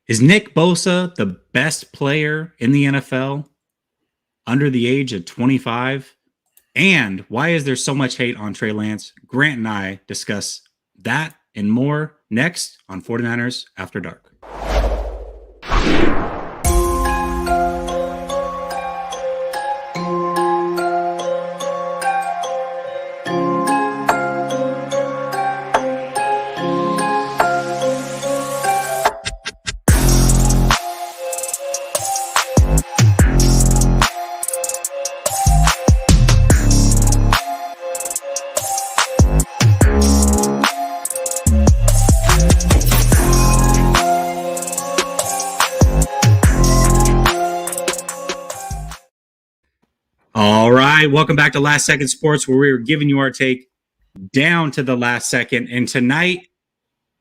Is Nick Bosa the best player in the NFL under the age of 25? And why is there so much hate on Trey Lance? Grant and I discuss that and more next on 49ers After Dark. All right, welcome back to Last Second Sports, where we're giving you our take down to the last second. And tonight,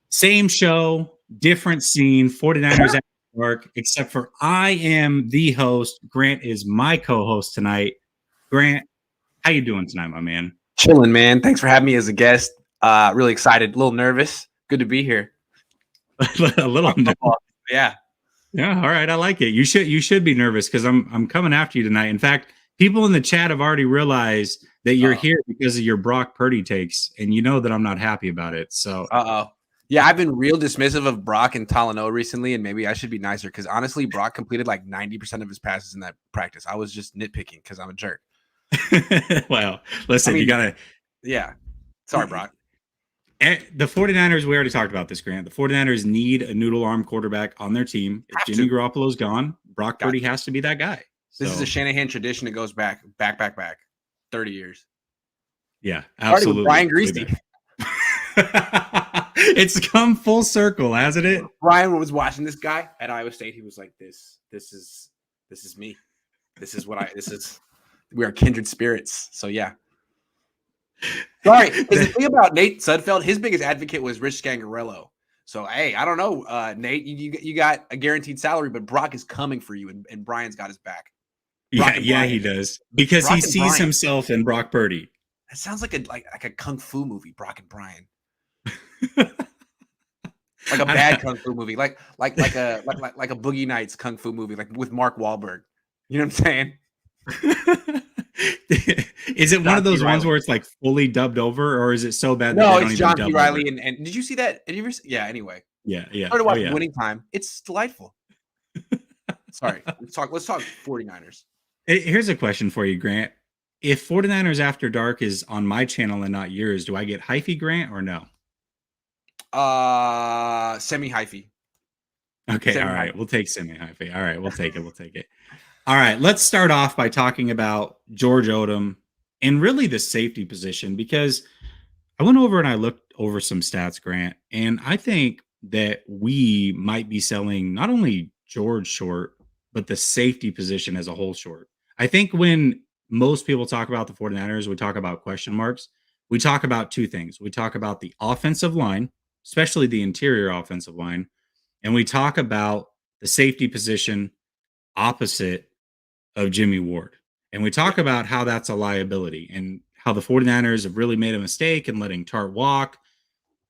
same show, different scene, 49ers After Dark, except for I am the host. Grant is my co-host tonight. Grant, how you doing tonight, my man? Chilling, man. Thanks for having me as a guest. Really excited, a little nervous. Good to be here. A little nervous. Yeah. Yeah, all right, I like it. You should be nervous because I'm coming after you tonight. In fact, people in the chat have already realized that you're here because of your Brock Purdy takes, and you know that I'm not happy about it. So, yeah, I've been real dismissive of Brock and Tala recently, and maybe I should be nicer because honestly, Brock completed like 90% of his passes in that practice. I was just nitpicking because I'm a jerk. Well, listen, you gotta. Yeah, sorry, Brock. The 49ers, we already talked about this, Grant. The 49ers need a noodle arm quarterback on their team. If Jimmy Garoppolo's gone, Brock Purdy has to be that guy. This is a Shanahan tradition that goes back 30 years. Yeah, absolutely. Brian Greasy. It's come full circle, hasn't it? Brian was watching this guy at Iowa State. He was like, this is me. We are kindred spirits. So yeah. Sorry. The thing about Nate Sudfeld, his biggest advocate was Rich Scangarello. So, hey, I don't know, Nate, you got a guaranteed salary, but Brock is coming for you, and Brian's got his back. Yeah, he does. Because Brock he sees himself in Brock Purdy. That sounds like a kung fu movie, Brock and Brian. Like a bad kung fu movie, like a Boogie Nights kung fu movie, like with Mark Wahlberg. You know what I'm saying? Is it one of those ones where it's like fully dubbed over, or is it so bad? No, it's John P. Reilly. And did you see that? Did you ever? Yeah. Anyway. Yeah. Started watching Winning Time. It's delightful. Sorry. Let's talk 49ers. Here's a question for you, Grant. If 49ers After Dark is on my channel and not yours, do I get hyphy, Grant, or no? Semi-hyphy. Okay, all right. We'll take semi-hyphy. All right, we'll take it. All right, let's start off by talking about George Odom and really the safety position, because I went over and I looked over some stats, Grant, and I think that we might be selling not only George short, but the safety position as a whole short. I think when most people talk about the 49ers, we talk about question marks. We talk about two things. We talk about the offensive line, especially the interior offensive line, and we talk about the safety position opposite of Jimmy Ward. And we talk about how that's a liability and how the 49ers have really made a mistake in letting Tart walk.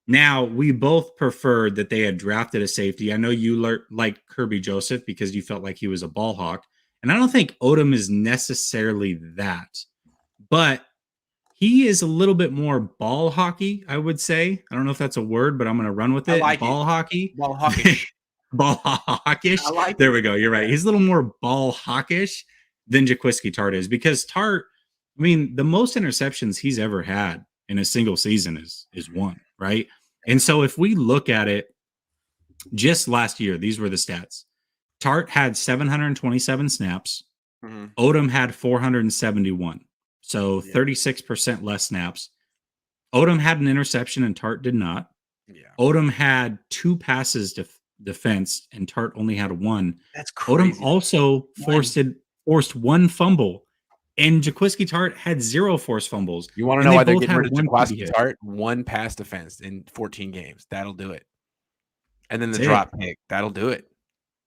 Now, we both preferred that they had drafted a safety. I know you liked Kirby Joseph because you felt like he was a ball hawk. And I don't think Odom is necessarily that. But he is a little bit more ball hockey, I would say. I don't know if that's a word, but I'm going to run with it. Ball hockey. Ball hawkish. Ball hawkish. There we go. You're right. He's a little more ball hawkish than Jaquiski Tartt is, because Tartt, I mean, the most interceptions he's ever had in a single season is one, right? And so if we look at it, just last year, these were the stats. Tartt had 727 snaps. Mm-hmm. Odom had 471. So 36% less snaps. Odom had an interception and Tartt did not. Yeah. Odom had 2 passes defense and Tartt only had 1. That's crazy. Odom also forced 1 fumble, and Jaquiski Tartt had 0 forced fumbles. You want to know why they're getting rid of Jaquiski Tartt? 1 pass defense in 14 games. That'll do it. And then the drop pick. That'll do it.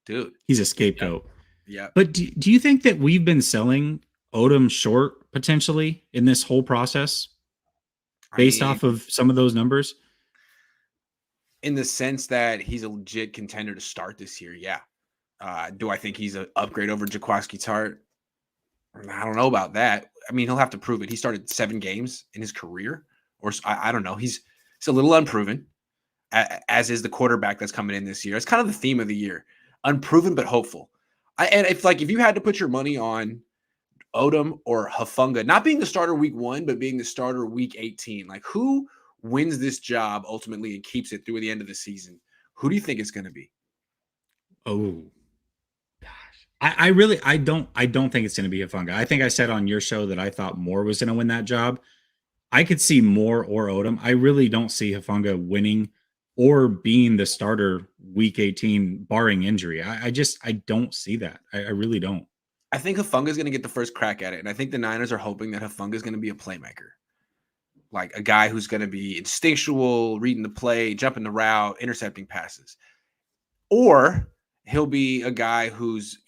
Dude. He's a scapegoat. Yeah. But do you think that we've been selling Odom short potentially in this whole process based off of some of those numbers? in the sense that he's a legit contender to start this year. Yeah. Do I think he's an upgrade over Jaquiski Tart? I don't know about that. I mean, he'll have to prove it. He started 7 games in his career, or I don't know. He's a little unproven, as is the quarterback that's coming in this year. It's kind of the theme of the year: unproven but hopeful. And if you had to put your money on Odom or Hufanga, not being the starter week 1, but being the starter week 18, like who wins this job ultimately and keeps it through the end of the season? Who do you think it's going to be? Oh gosh, I don't think it's going to be Hufanga. I think I said on your show that I thought Moore was going to win that job. I could see Moore or Odom. I really don't see Hufanga winning or being the starter week 18, barring injury. I don't see that. I really don't. I think Hufanga is going to get the first crack at it, and I think the Niners are hoping that Hufanga is going to be a playmaker, like a guy who's going to be instinctual, reading the play, jumping the route, intercepting passes, or he'll be a guy who's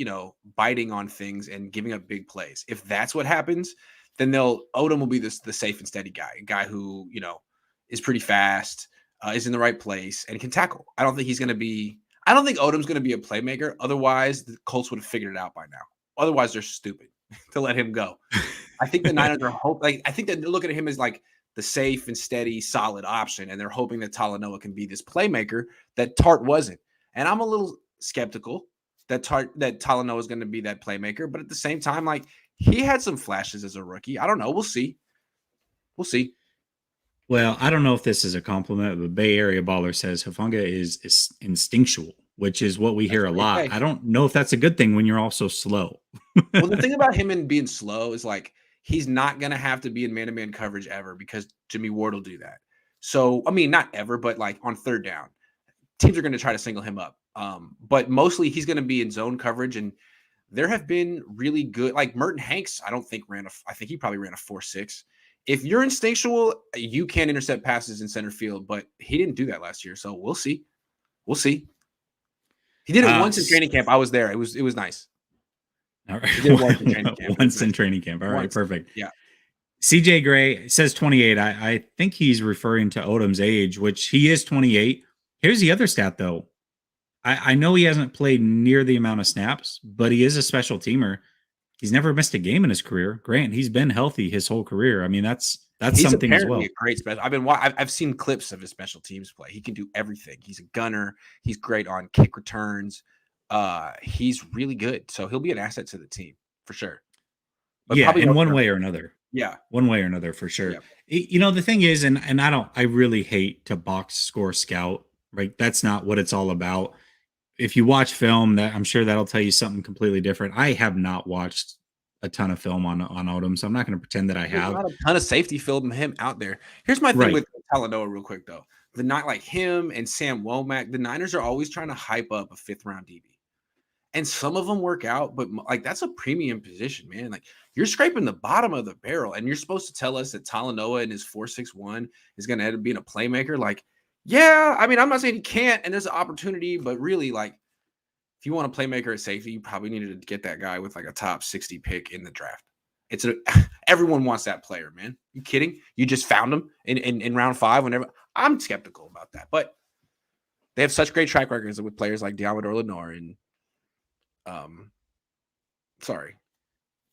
biting on things and giving up big plays. If that's what happens, then Odom will be the safe and steady guy, a guy who is pretty fast, is in the right place, and can tackle. I don't think Odom's going to be a playmaker. Otherwise, the Colts would have figured it out by now. Otherwise, they're stupid to let him go. I think the Niners are I think that they're looking at him as like the safe and steady, solid option, and they're hoping that Tala can be this playmaker that Tart wasn't. And I'm a little skeptical that Tala is going to be that playmaker, but at the same time, like he had some flashes as a rookie. I don't know. We'll see. We'll see. Well, I don't know if this is a compliment, but Bay Area Baller says Hufanga is instinctual, which is what we hear a lot. I don't know if that's a good thing when you're also slow. Well, the thing about him and being slow is like he's not going to have to be in man-to-man coverage ever because Jimmy Ward will do that. So, I mean, not ever, but like on third down, teams are going to try to single him up. But mostly he's going to be in zone coverage, and there have been really good, like Merton Hanks, I think he probably ran a 4.6. If you're instinctual, you can intercept passes in center field, but he didn't do that last year. So we'll see. We'll see. He did it once in training camp. I was there. It was nice. All right. Once in training camp. All right. Perfect. Yeah. CJ Gray says 28. I think he's referring to Odom's age, which he is 28. Here's the other stat, though. I know he hasn't played near the amount of snaps, but he is a special teamer. He's never missed a game in his career. Grant, he's been healthy his whole career. I mean, that's something as well. A great special. I've seen clips of his special teams play. He can do everything. He's a gunner. He's great on kick returns. He's really good. So he'll be an asset to the team for sure. But yeah, in one way or another. Yeah. One way or another for sure. Yeah. The thing is, and I really hate to box score scout, right? That's not what it's all about. If you watch film, that I'm sure that'll tell you something completely different. I have not watched a ton of film on Odom, so I'm not going to pretend that I have. Not a ton of safety film him out there. Here's my thing with Tala real quick though. Not like him and Sam Womack. The Niners are always trying to hype up a 5th round DB, and some of them work out, but like that's a premium position, man. Like you're scraping the bottom of the barrel, and you're supposed to tell us that Tala and his 4.61 is going to end up being a playmaker. Like, yeah, I mean, I'm not saying he can't, and there's an opportunity, but really, like, if you want a playmaker at safety, you probably needed to get that guy with like a top 60 pick in the draft. Everyone wants that player, man. You kidding? You just found him in round 5 whenever. I'm skeptical about that, but they have such great track records with players like Diamador Lenore and sorry.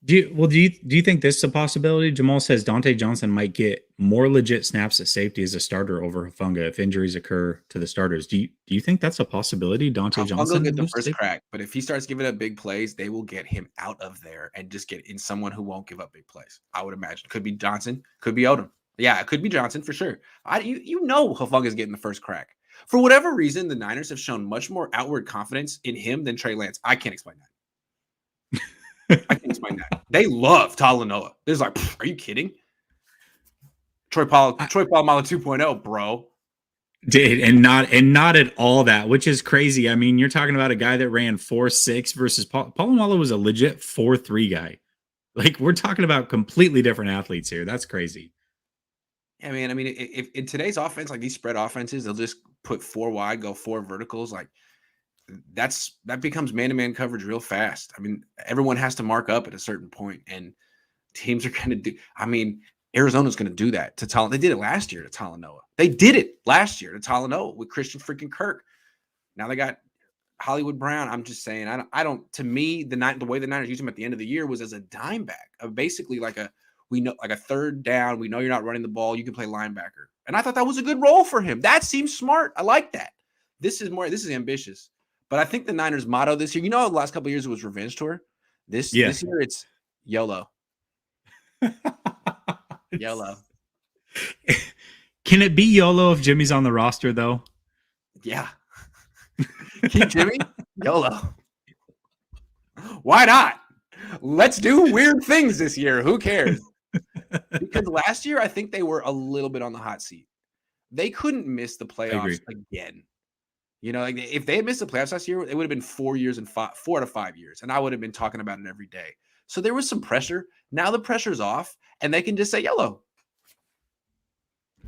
Do you think this is a possibility? Jamal says Dante Johnson might get more legit snaps at safety as a starter over Hufanga if injuries occur to the starters. Do you think that's a possibility? Dante Johnson will get the first crack, but if he starts giving up big plays, they will get him out of there and just get in someone who won't give up big plays. I would imagine. Could be Johnson, could be Odom. Yeah, it could be Johnson for sure. Hufanga is getting the first crack. For whatever reason, the Niners have shown much more outward confidence in him than Treylan. I can't explain that. I can't explain that. They love Tala. There's like, are you kidding? Troy Polamalu 2.0, bro. Did and not at all that, which is crazy. I mean, you're talking about a guy that ran 4.6 versus Polamalu was a legit 4.3 guy. Like we're talking about completely different athletes here. That's crazy. Yeah, man. I mean, if in today's offense, like these spread offenses, they'll just put 4 wide, go 4 verticals, like. That becomes man-to-man coverage real fast. I mean, everyone has to mark up at a certain point, and teams are going to do. I mean, Arizona's going to do that to Tala. They did it last year to Talanoa. They did it last year to Talanoa with Christian freaking Kirk. Now they got Hollywood Brown. I'm just saying, I don't. To me, the way the Niners used him at the end of the year was as a dime back, of basically like a third down. We know you're not running the ball. You can play linebacker, and I thought that was a good role for him. That seems smart. I like that. This is ambitious, but I think the Niners' motto this year. The last couple of years it was revenge tour. This year it's YOLO. YOLO. Can it be YOLO if Jimmy's on the roster, though? Yeah. Keep Jimmy? YOLO. Why not? Let's do weird things this year. Who cares? Because last year, I think they were a little bit on the hot seat. They couldn't miss the playoffs again. Like if they had missed the playoffs last year, it would have been 4 years and 4 out of 5 years. And I would have been talking about it every day. So there was some pressure. Now the pressure's off, and they can just say YOLO.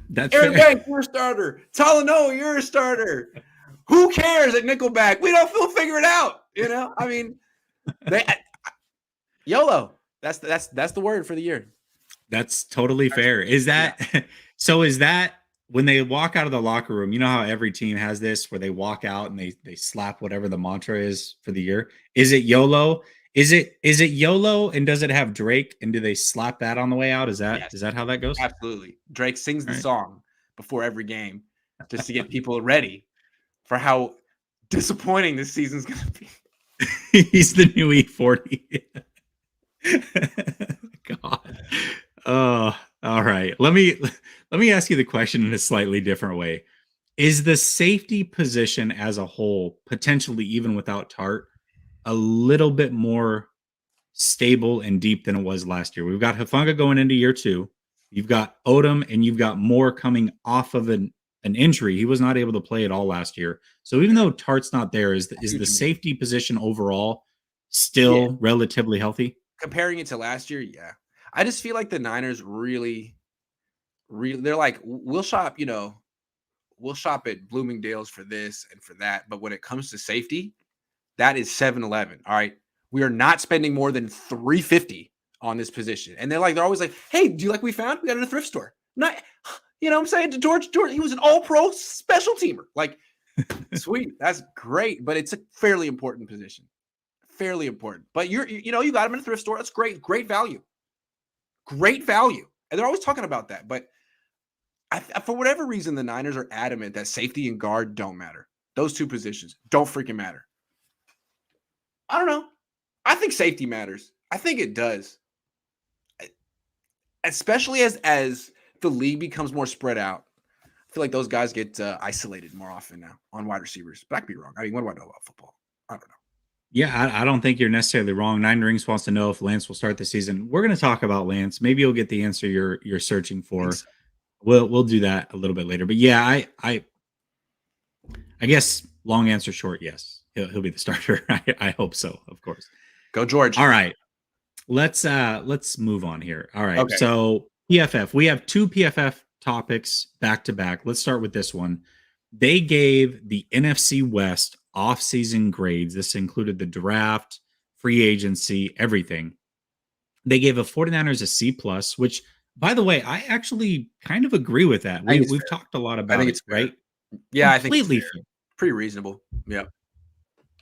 That's Aaron Banks, you're a starter. Talanoa, you're a starter. Who cares at Nickelback? We'll figure it out. I mean, YOLO. That's the word for the year. That's totally fair. Is that so? Is that when they walk out of the locker room? You know how every team has this where they walk out and they slap whatever the mantra is for the year. Is it YOLO? Is it YOLO? And does it have Drake? And do they slap that on the way out? Is that how that goes? Absolutely. Drake sings the song before every game just to get people ready for how disappointing this season's going to be. He's the new E40. God. Oh, all right. Let me ask you the question in a slightly different way. Is the safety position as a whole, potentially even without Tart, a little bit more stable and deep than it was last year? We've got Hufanga going into year 2. You've got Odom, and you've got Moore coming off of an injury. He was not able to play at all last year. So even though Tart's not there, is the safety position overall still relatively healthy? Comparing it to last year, yeah. I just feel like the Niners really, they're like, we'll shop at Bloomingdale's for this and for that. But when it comes to safety, that is 7-Eleven. All right. We are not spending more than $350 on this position. And they're always like, hey, do you like what we found? We got it at a thrift store. Not, what I'm saying? To George, he was an all-pro special teamer. Like, sweet. That's great. But it's a fairly important position. Fairly important. But you got him in a thrift store. That's great. Great value. Great value. And they're always talking about that. But for whatever reason, the Niners are adamant that safety and guard don't matter. Those two positions don't freaking matter. I don't know. I think safety matters. I think it does. Especially as the league becomes more spread out. I feel like those guys get isolated more often now on wide receivers. But I could be wrong. I mean, what do I know about football? I don't know. Yeah, I don't think you're necessarily wrong. Nine Rings wants to know if Lance will start the season. We're going to talk about Lance. Maybe you'll get the answer you're searching for. So. We'll do that a little bit later. But yeah, I guess long answer short, yes. He'll be the starter. I hope so, of course. Go George. All right. Let's move on here. All right. Okay. So PFF. We have 2 PFF topics back to back. Let's start with this one. They gave the NFC West offseason grades. This included the draft, free agency, everything. They gave a 49ers a C+, which, by the way, I actually kind of agree with that. We've talked a lot about it, right? Yeah, completely I think it's pretty reasonable. Yeah.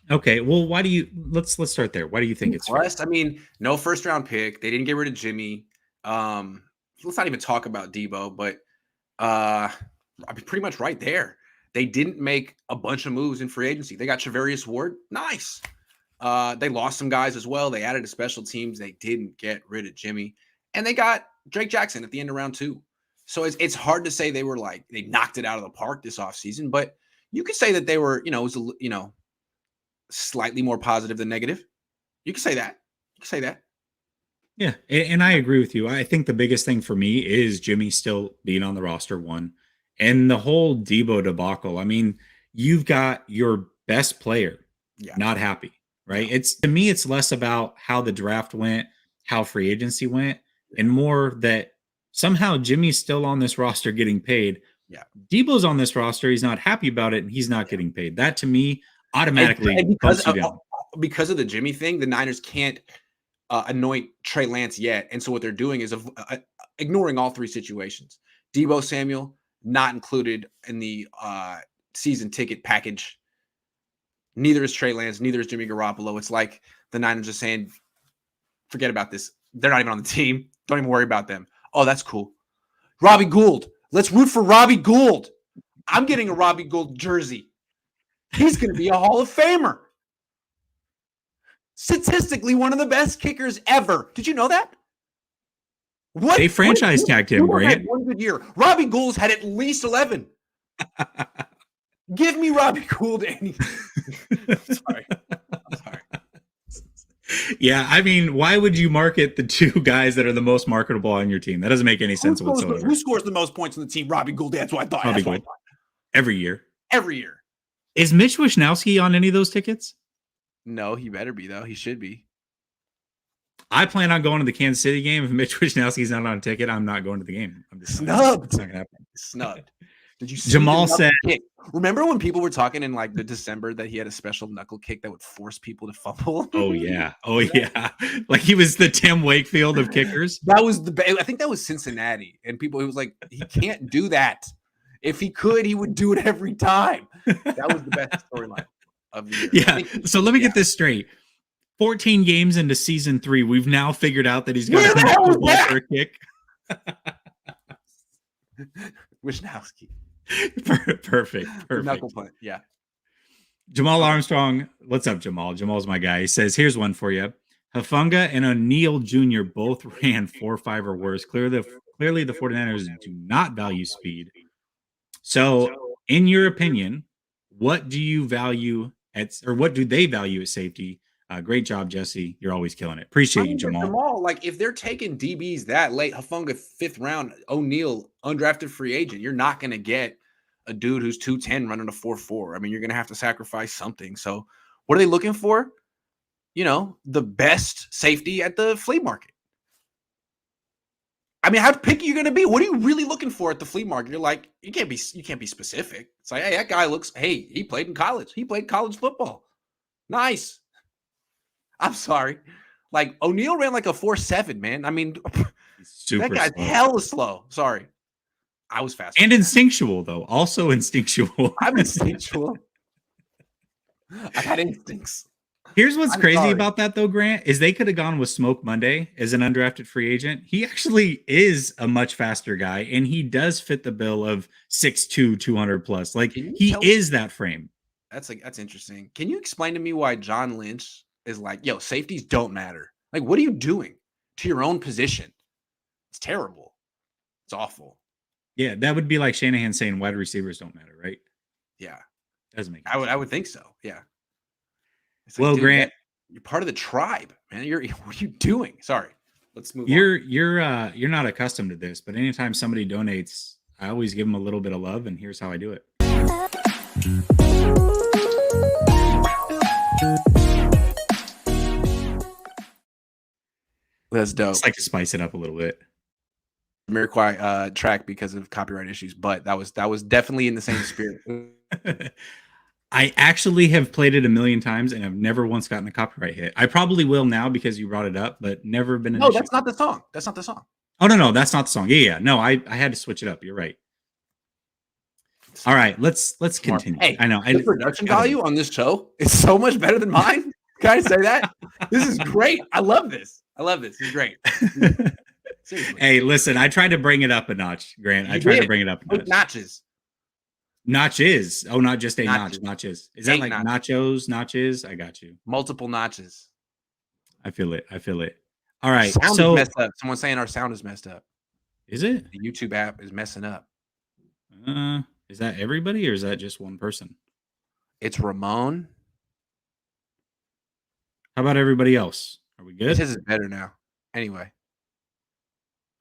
Okay. Well, why do you let's start there. Why do you think it's fair? I mean, no first round pick. They didn't get rid of Jimmy. Let's not even talk about Debo, but I mean, pretty much right there. They didn't make a bunch of moves in free agency. They got Charvarius Ward. Nice. They lost some guys as well. They added to special teams. They didn't get rid of Jimmy. And they got Drake Jackson at the end of round 2. So it's hard to say they knocked it out of the park this offseason, but you could say that they were, it was, slightly more positive than negative. You could say that. Yeah. And I agree with you. I think the biggest thing for me is Jimmy still being on the roster, one, and the whole Debo debacle. I mean, you've got your best player not happy, right? No. To me, it's less about how the draft went, how free agency went, and more that somehow Jimmy's still on this roster getting paid. Yeah. Debo's on this roster. He's not happy about it, and he's not getting paid. That, to me, automatically and because of the Jimmy thing, the Niners can't anoint Trey Lance yet. And so what they're doing is ignoring all three situations. Deebo Samuel, not included in the season ticket package. Neither is Treylan, neither is Jimmy Garoppolo. It's like the Niners are saying, forget about this. They're not even on the team. Don't even worry about them. Oh, that's cool. Robbie Gould. Let's root for Robbie Gould. I'm getting a Robbie Gould jersey. He's going to be a Hall of Famer. Statistically, one of the best kickers ever. Did you know that? What? They franchise tagged him, Grant. One good year. Robbie Gould's had at least 11. Give me Robbie Gould any. I'm sorry. Yeah, I mean, why would you market the two guys that are the most marketable on your team? That doesn't make any sense whatsoever. Who scores the most points on the team? Robbie Gould. That's what I thought. Robbie Gould. Every year. Every year. Is Mitch Wishnowsky on any of those tickets? No, he better be, though. He should be. I plan on going to the Kansas City game. If Mitch Wishnowsky's not on a ticket, I'm not going to the game. I'm just snubbed. It's not going to happen. Snubbed. Did you see Jamal said, kick? Remember when people were talking in like the December that he had a special knuckle kick that would force people to fumble? Oh yeah. Like he was the Tim Wakefield of kickers. That was I think that was Cincinnati. And he was like, he can't do that. If he could, he would do it every time. That was the best storyline of the year. Yeah. So let me get this straight. 14 games into season 3, we've now figured out that he's got a knuckle ball for a kick. Wishnowsky. Perfect. Knuckle punt. Yeah. Jamal Armstrong. What's up, Jamal? Jamal's my guy. He says, here's one for you. Hufanga and O'Neal Jr. both ran 4.5 or worse. Clearly the 49ers do not value speed. So, in your opinion, what do you value what do they value at safety? Great job, Jessie. You're always killing it. Appreciate you, Jamal. Like, if they're taking DBs that late, Hufanga 5th round, O'Neal, undrafted free agent, you're not going to get a dude who's 210 running a 4.4. I mean, you're going to have to sacrifice something. So, what are they looking for? You know, the best safety at the flea market. I mean, how picky are you going to be? What are you really looking for at the flea market? You're like, you can't be specific. It's like, hey, that guy he played in college. He played college football. Nice. I'm sorry. Like, O'Neal ran like a 4.7, man. I mean, that guy's hella slow. Sorry. I was fast. And instinctual, though. Also instinctual. I'm instinctual. I got instincts. Here's what's crazy about that, though, Grant, is they could have gone with Smoke Monday as an undrafted free agent. He actually is a much faster guy, and he does fit the bill of 6'2", 200 plus. Like, he is that frame. That's interesting. Can you explain to me why John Lynch is like, yo, safeties don't matter? Like, what are you doing to your own position? It's terrible. It's awful. Yeah, that would be like Shanahan saying wide receivers don't matter, right? Yeah. Doesn't make sense. I would think so. Yeah. Like, well, dude, Grant, you're part of the tribe, man. What are you doing? Sorry. Let's move on. You're not accustomed to this, but anytime somebody donates, I always give them a little bit of love, and here's how I do it. That's dope. I just like to spice it up a little bit. Jamiroquai track because of copyright issues, but that was definitely in the same spirit. I actually have played it a million times and I've never once gotten a copyright hit. I probably will now because you brought it up, but never been an issue. That's not the song. That's not the song. Oh, no, that's not the song. Yeah. No, I had to switch it up. You're right. All right, let's continue. Hey, I know. The production value on this show is so much better than mine. Can I say that? This is great. I love this. This is great. Seriously. Hey, listen, I tried to bring it up a notch, Grant. I tried to bring it up a notch. Notches. Notches. Oh, not just a notch. Notches. Is that like notches. Notches? I got you. Multiple notches. I feel it. All right. Sound is messed up. Someone's saying our sound is messed up. Is it? The YouTube app is messing up. Is that everybody or is that just one person? It's Ramon. How about everybody else? Are we good? This is better now. Anyway.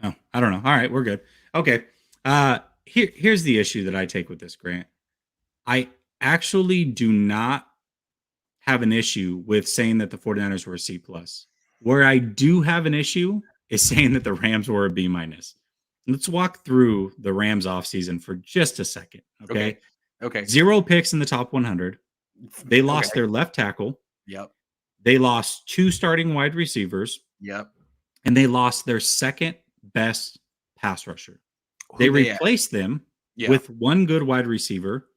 Oh, I don't know. All right, we're good. Okay. Here's the issue that I take with this, Grant. I actually do not have an issue with saying that the 49ers were a C+. Where I do have an issue is saying that the Rams were a B-. Let's walk through the Rams offseason for just a second. Okay. 0 picks in the top 100. They lost their left tackle. Yep. They lost 2 starting wide receivers. Yep. And they lost their second best pass rusher. Who They they at? replaced them Yeah. with one good wide receiver.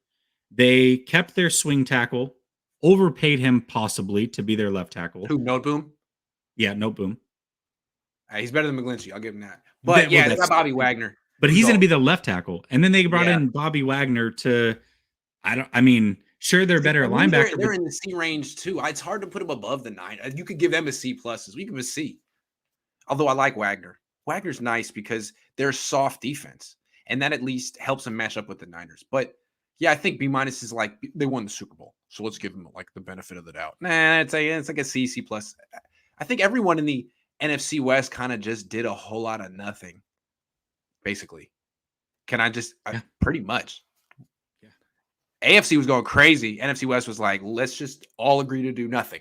They kept their swing tackle, overpaid him possibly to be their left tackle. Who, Noteboom? Yeah, no boom. He's better than McGlinchey. I'll give him that. But yeah, they got Bobby Wagner. But he's going to be the left tackle. And then they brought in Bobby Wagner to, sure, they're better linebacker. They're in the C range too. It's hard to put them above the 9. You could give them a C pluses. We give them a C. Although I like Wagner. Wagner's nice because they're a soft defense. And that at least helps them match up with the Niners. But yeah, I think B- is like they won the Super Bowl. So let's give them like the benefit of the doubt. Nah, it's like a C, C plus. I think everyone in the NFC West kind of just did a whole lot of nothing. Basically. Pretty much. Yeah. AFC was going crazy. NFC West was like, let's just all agree to do nothing.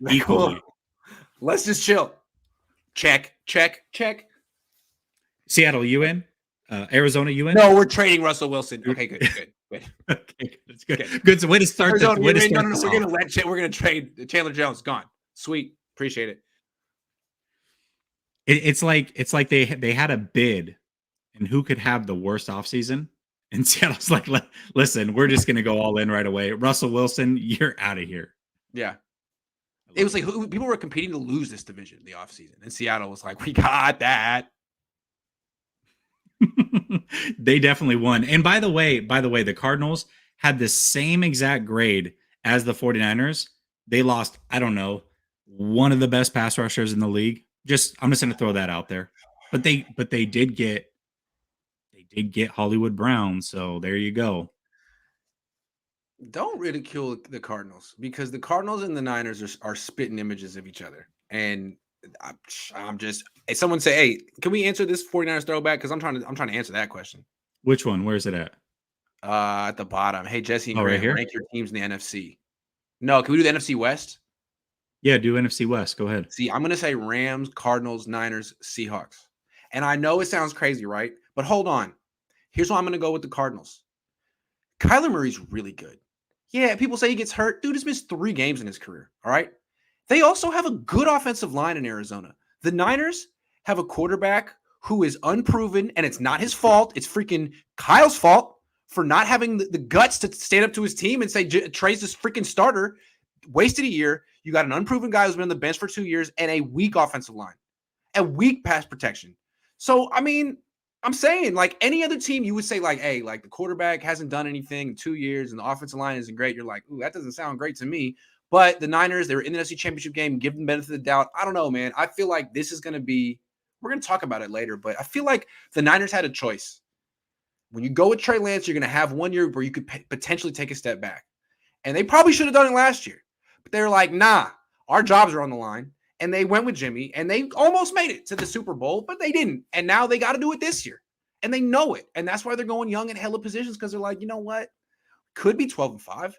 Equally. Let's just chill. Check. Seattle, you in? Arizona, you in? No, we're trading Russell Wilson. Okay, good. Okay, that's good. Okay. Good. So way to start this. We're gonna trade Chandler Jones. Gone. Sweet. Appreciate it. It's like they had a bid, and who could have the worst offseason? And Seattle's like, listen, we're just gonna go all in right away. Russell Wilson, you're out of here. Yeah. It was like people were competing to lose this division in the offseason. And Seattle was like, we got that. They definitely won. And by the way, the Cardinals had the same exact grade as the 49ers. They lost, I don't know, one of the best pass rushers in the league. I'm just going to throw that out there. But they did get Hollywood Brown, so there you go. Don't ridicule the Cardinals because the Cardinals and the Niners are spitting images of each other. And I'm just, hey, someone say, hey, can we answer this 49ers throwback? Because I'm trying to answer that question. Which one? Where's it at? At the bottom. Hey, Jessie and Grant, right here? rank your teams in the NFC. No, can we do the NFC West? Yeah, do NFC West. Go ahead. See, I'm going to say Rams, Cardinals, Niners, Seahawks. And I know it sounds crazy, right? But hold on. Here's why I'm going to go with the Cardinals. Kyler Murray's really good. Yeah, people say he gets hurt. Dude has missed 3 games in his career, all right? They also have a good offensive line in Arizona. The Niners have a quarterback who is unproven, and it's not his fault. It's freaking Kyle's fault for not having the guts to stand up to his team and say, Trey's this freaking starter. Wasted a year. You got an unproven guy who's been on the bench for 2 years and a weak offensive line, a weak pass protection. So, I mean, I'm saying, like, any other team, you would say, like, hey, like, the quarterback hasn't done anything in 2 years and the offensive line isn't great. You're like, ooh, that doesn't sound great to me. But the Niners, they were in the NFC Championship game, give them the benefit of the doubt. I don't know, man. I feel like this is going to be – we're going to talk about it later, but I feel like the Niners had a choice. When you go with Trey Lance, you're going to have 1 year where you could potentially take a step back. And they probably should have done it last year. But they were like, nah, our jobs are on the line. And they went with Jimmy, and they almost made it to the Super Bowl, but they didn't. And now they got to do it this year. And they know it. And that's why they're going young in hella positions, because they're like, you know what? Could be 12-5.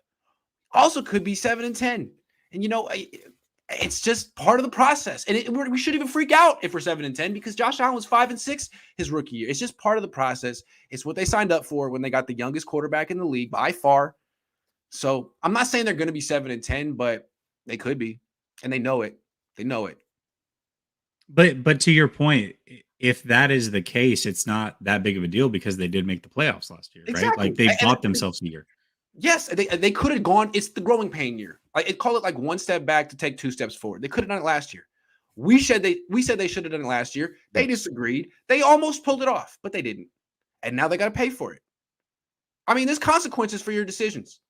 Also could be 7-10. And, you know, it's just part of the process. And we shouldn't even freak out if we're 7-10 because Josh Allen was 5-6 his rookie year. It's just part of the process. It's what they signed up for when they got the youngest quarterback in the league by far. So I'm not saying they're going to be 7-10, but they could be. And they know it. They know it. But to your point, if that is the case, it's not that big of a deal because they did make the playoffs last year, exactly. Right? Like they bought themselves a year. Yes, they could have gone. It's the growing pain year. Call it like 1 step back to take 2 steps forward. They could have done it last year. We said they should have done it last year. They disagreed. They almost pulled it off, but they didn't. And now they got to pay for it. I mean, there's consequences for your decisions.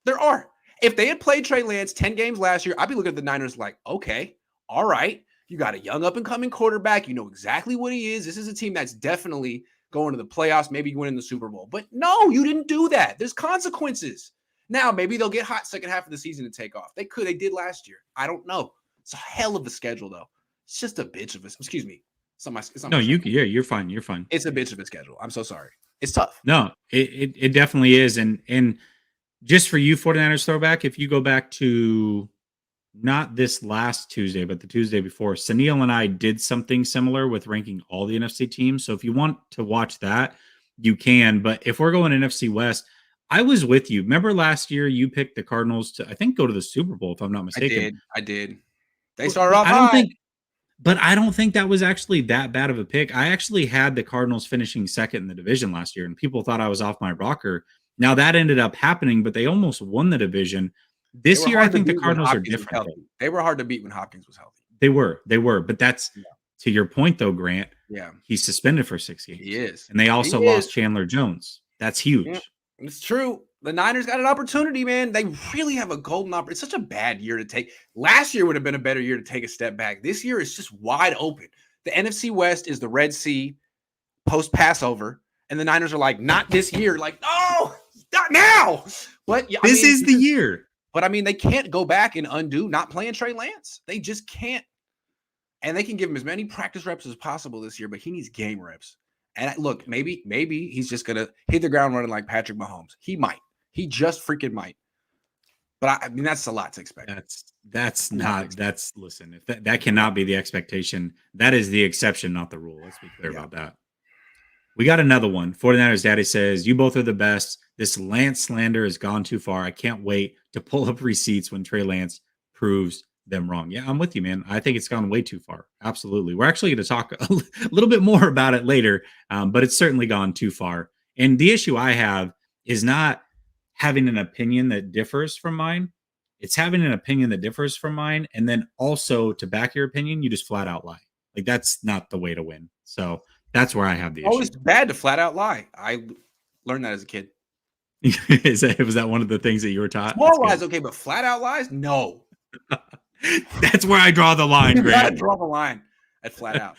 There are. If they had played Trey Lance 10 games last year, I'd be looking at the Niners like, okay, all right. You got a young up-and-coming quarterback. You know exactly what he is. This is a team that's definitely going to the playoffs, maybe winning the Super Bowl. But no, you didn't do that. There's consequences. Now, maybe they'll get hot second half of the season to take off. They could. They did last year. I don't know. It's a hell of a schedule, though. It's just a bitch of a – excuse me. You're fine. You're fine. It's a bitch of a schedule. I'm so sorry. It's tough. No, it definitely is. And just for you 49ers throwback, if you go back to not this last Tuesday, but the Tuesday before, Sunil and I did something similar with ranking all the NFC teams. So if you want to watch that, you can. But if we're going NFC West, I was with you. Remember last year you picked the Cardinals to, I think, go to the Super Bowl, if I'm not mistaken. I did. They started off high. But I don't think that was actually that bad of a pick. I actually had the Cardinals finishing second in the division last year, and people thought I was off my rocker. Now that ended up happening, but they almost won the division. They This were year, I hard to think the beat when Cardinals are Hopkins was different, though. healthy. They were hard to beat when Hopkins was healthy. They were, but that's Yeah. to your point, though, Grant. Yeah. He's suspended for 6 games. He is. And they also lost Chandler Jones. That's huge. Yeah, it's true. The Niners got an opportunity, man. They really have a golden opportunity. It's such a bad year to take. Last year would have been a better year to take a step back. This year is just wide open. The NFC West is the Red Sea post Passover, and the Niners are like, not this year. Like, no, not now. But yeah, this is the year. But I mean, they can't go back and undo not playing Trey Lance. They just can't. And they can give him as many practice reps as possible this year, but he needs game reps. And look, maybe he's just gonna hit the ground running like Patrick Mahomes. He might. He just freaking might. But I mean, that's a lot to expect. Listen, if that cannot be the expectation. That is the exception, not the rule. Let's be clear about that. We got another one. 49ers Daddy says, you both are the best. This Lance slander has gone too far. I can't wait to pull up receipts when Trey Lance proves them wrong. Yeah, I'm with you, man. I think it's gone way too far. Absolutely. We're actually going to talk a little bit more about it later, but it's certainly gone too far. And the issue I have is not having an opinion that differs from mine. It's having an opinion that differs from mine. And then also to back your opinion, you just flat out lie. Like that's not the way to win. So that's where I have the issue. It's bad to flat out lie. I learned that as a kid. Was that one of the things that you were taught? Small lies, okay, but flat out lies? No. That's where I draw the line, Grant. Draw the line at flat out.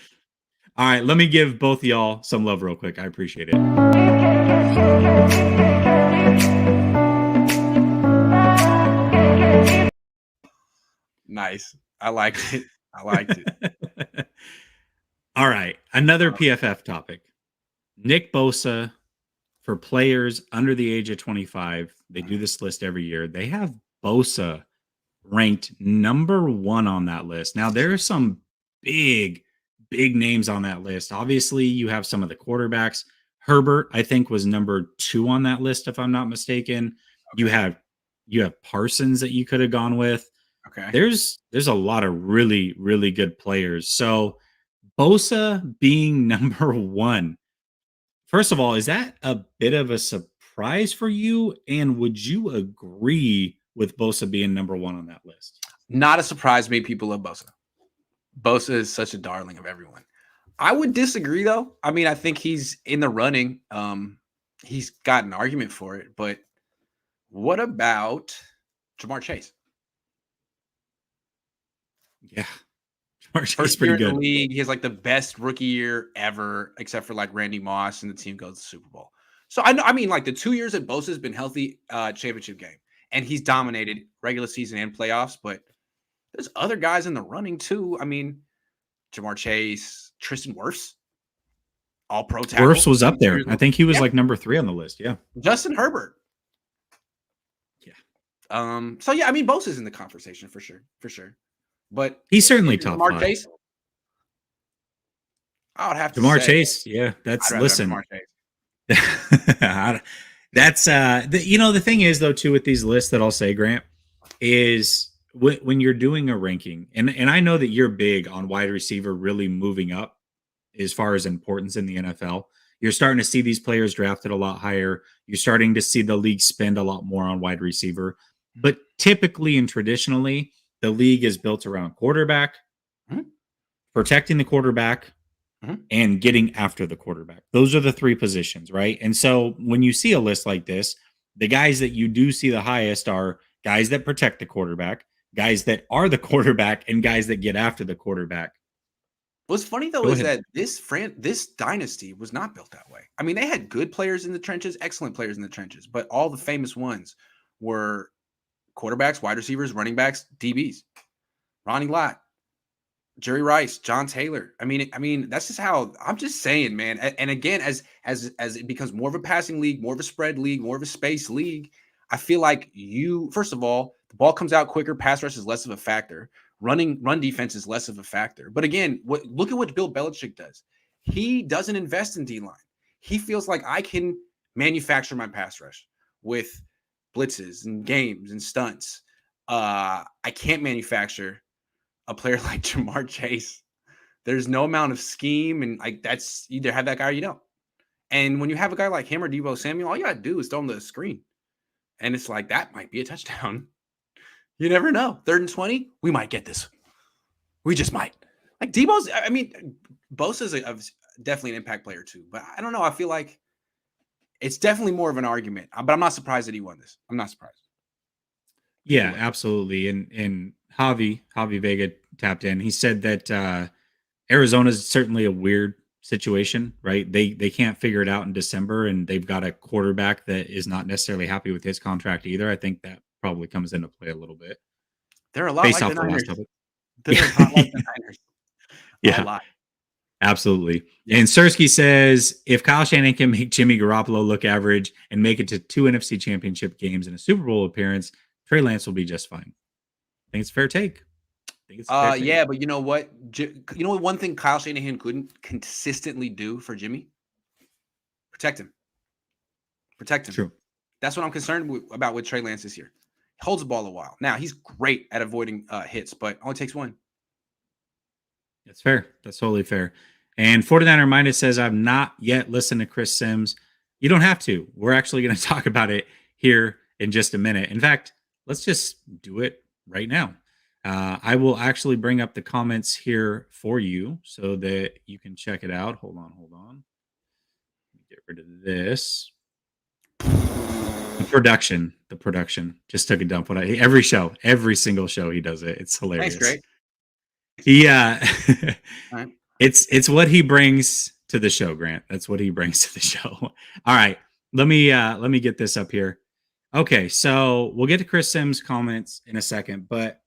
All right, let me give both of y'all some love real quick. I appreciate it. Nice. I liked it. All right, another PFF topic. Nick Bosa, for players under the age of 25, they do this list every year. They have Bosa ranked number 1 on that list. Now, there are some big names on that list. Obviously, you have some of the quarterbacks. Herbert, I think, was number 2 on that list, if I'm not mistaken. Okay. You have Parsons that you could have gone with. Okay. There's a lot of really, really good players. So Bosa being number 1, first of all, is that a bit of a surprise for you? And would you agree with Bosa being number 1 on that list? Not a surprise to me. People love Bosa. Bosa is such a darling of everyone. I would disagree, though. I mean, I think he's in the running. He's got an argument for it. But what about Jamar Chase? Yeah. Jamar Chase First pretty year good. in the league. He has like the best rookie year ever, except for like Randy Moss, and the team goes to the Super Bowl. So I mean, like the 2 years that Bosa has been healthy, championship game, and he's dominated regular season and playoffs. But there's other guys in the running too. I mean, Jamar Chase, Tristan Wirfs, all pro tackle. Wirfs was up there. I think he was like number 3 on the list. Yeah. Justin Herbert. Yeah. So yeah, I mean, Bosa's in the conversation for sure. But he's certainly top 5. Chase, I would have to Jamar say, Chase. Yeah, that's listen. Jamar Chase. That's the thing is though too with these lists that I'll say, Grant, is when you're doing a ranking, and I know that you're big on wide receiver really moving up as far as importance in the NFL. You're starting to see these players drafted a lot higher. You're starting to see the league spend a lot more on wide receiver. But typically and traditionally, the league is built around quarterback, protecting the quarterback, and getting after the quarterback. Those are the 3 positions, right? And so when you see a list like this, the guys that you do see the highest are guys that protect the quarterback, guys that are the quarterback, and guys that get after the quarterback. What's funny though is that this dynasty was not built that way. I mean, they had good players in the trenches, excellent players in the trenches, but all the famous ones were quarterbacks, wide receivers, running backs, DBs. Ronnie Lott, Jerry Rice, John Taylor. I mean, that's just how I'm just saying, man. And again, as it becomes more of a passing league, more of a spread league, more of a space league, I feel like first of all, the ball comes out quicker, pass rush is less of a factor. Run defense is less of a factor. But again, look at what Bill Belichick does. He doesn't invest in D-line. He feels like I can manufacture my pass rush with blitzes and games and stunts. I can't manufacture a player like Jamar Chase There's no amount of scheme, and like that's either have that guy or you don't. And when you have a guy like him or Deebo Samuel, all you gotta do is throw him the screen, and it's like that might be a touchdown. You never know. 3rd and 20, we might get this. We just might. Like Deebo's, I mean, Bosa's definitely an impact player too, but I don't know. I feel like it's definitely more of an argument, but I'm not surprised that he won this. I'm not surprised. Yeah, absolutely. And Javi Vega tapped in. He said that Arizona is certainly a weird situation, right? They can't figure it out in December, and they've got a quarterback that is not necessarily happy with his contract either. I think that probably comes into play a little bit. They're a lot like the Niners. They're a lot like the Niners. Yeah, a lot. Absolutely. Yeah. And Sersky says, if Kyle Shanahan can make Jimmy Garoppolo look average and make it to 2 NFC championship games and a Super Bowl appearance, Trey Lance will be just fine. I think it's a fair take. Yeah, but you know what? One thing Kyle Shanahan couldn't consistently do for Jimmy? Protect him. True. That's what I'm concerned about with Trey Lance this year. He holds the ball a while. Now, he's great at avoiding hits, but only takes one. That's fair. That's totally fair. And 49er Minded says, I've not yet listened to Chris Sims. You don't have to. We're actually going to talk about it here in just a minute. In fact, let's just do it right now. I will actually bring up the comments here for you so that you can check it out. Hold on. Let me get rid of this. The production just took a dump. Every single show he does it. It's hilarious. Thanks, great. Right. It's what he brings to the show, Grant. That's what he brings to the show. All right. Let me get this up here. Okay, so we'll get to Chris Sims' comments in a second, but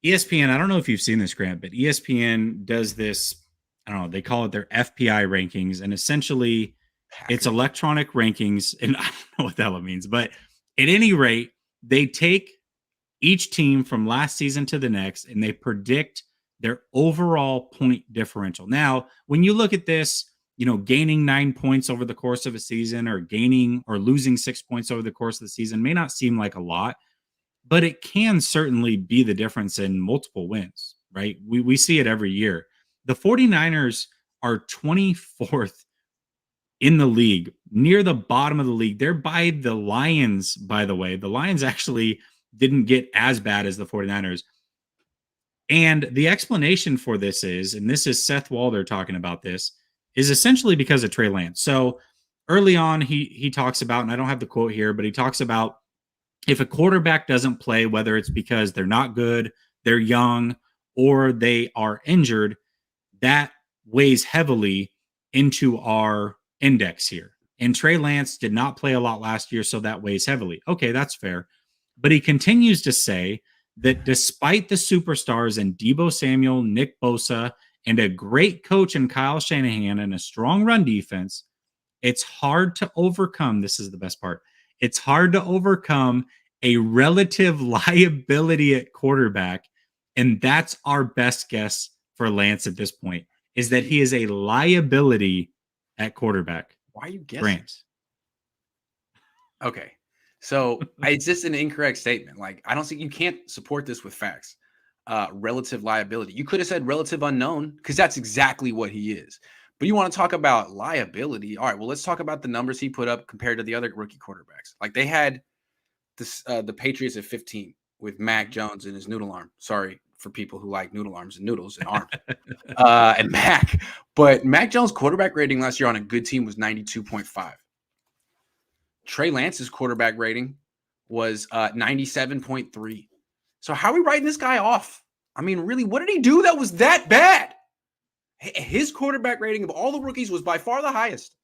ESPN, I don't know if you've seen this, Grant, but ESPN does this, I don't know, they call it their FPI rankings, and essentially it's electronic rankings, and I don't know what the hell it means, but at any rate, they take each team from last season to the next, and they predict their overall point differential. Now, when you look at this, gaining 9 points over the course of a season or gaining or losing 6 points over the course of the season may not seem like a lot, but it can certainly be the difference in multiple wins, right? We see it every year. The 49ers are 24th in the league, near the bottom of the league. They're by the Lions, by the way. The Lions actually didn't get as bad as the 49ers. And the explanation for this is, and this is Seth Walder talking about this, is essentially because of Trey Lance. So early on, he talks about, and I don't have the quote here, but he talks about if a quarterback doesn't play, whether it's because they're not good, they're young, or they are injured, that weighs heavily into our index here. And Trey Lance did not play a lot last year, so that weighs heavily. Okay, that's fair. But he continues to say that despite the superstars and Deebo Samuel, Nick Bosa, and a great coach in Kyle Shanahan and a strong run defense, it's hard to overcome. This is the best part. It's hard to overcome a relative liability at quarterback. And that's our best guess for Lance at this point, is that he is a liability at quarterback. Why are you guessing? Grant. Okay. So it's just an incorrect statement. Like, I don't think you can't support this with facts. Relative liability. You could have said relative unknown, because that's exactly what he is. But you want to talk about liability. All right, well, let's talk about the numbers he put up compared to the other rookie quarterbacks. Like, they had this, the Patriots at 15 with Mac Jones and his noodle arm. Sorry for people who like noodle arms and noodles and arms. And Mac. But Mac Jones' quarterback rating last year on a good team was 92.5. Trey Lance's quarterback rating was 97.3. So how are we writing this guy off? I mean, really, what did he do that was that bad? His quarterback rating of all the rookies was by far the highest.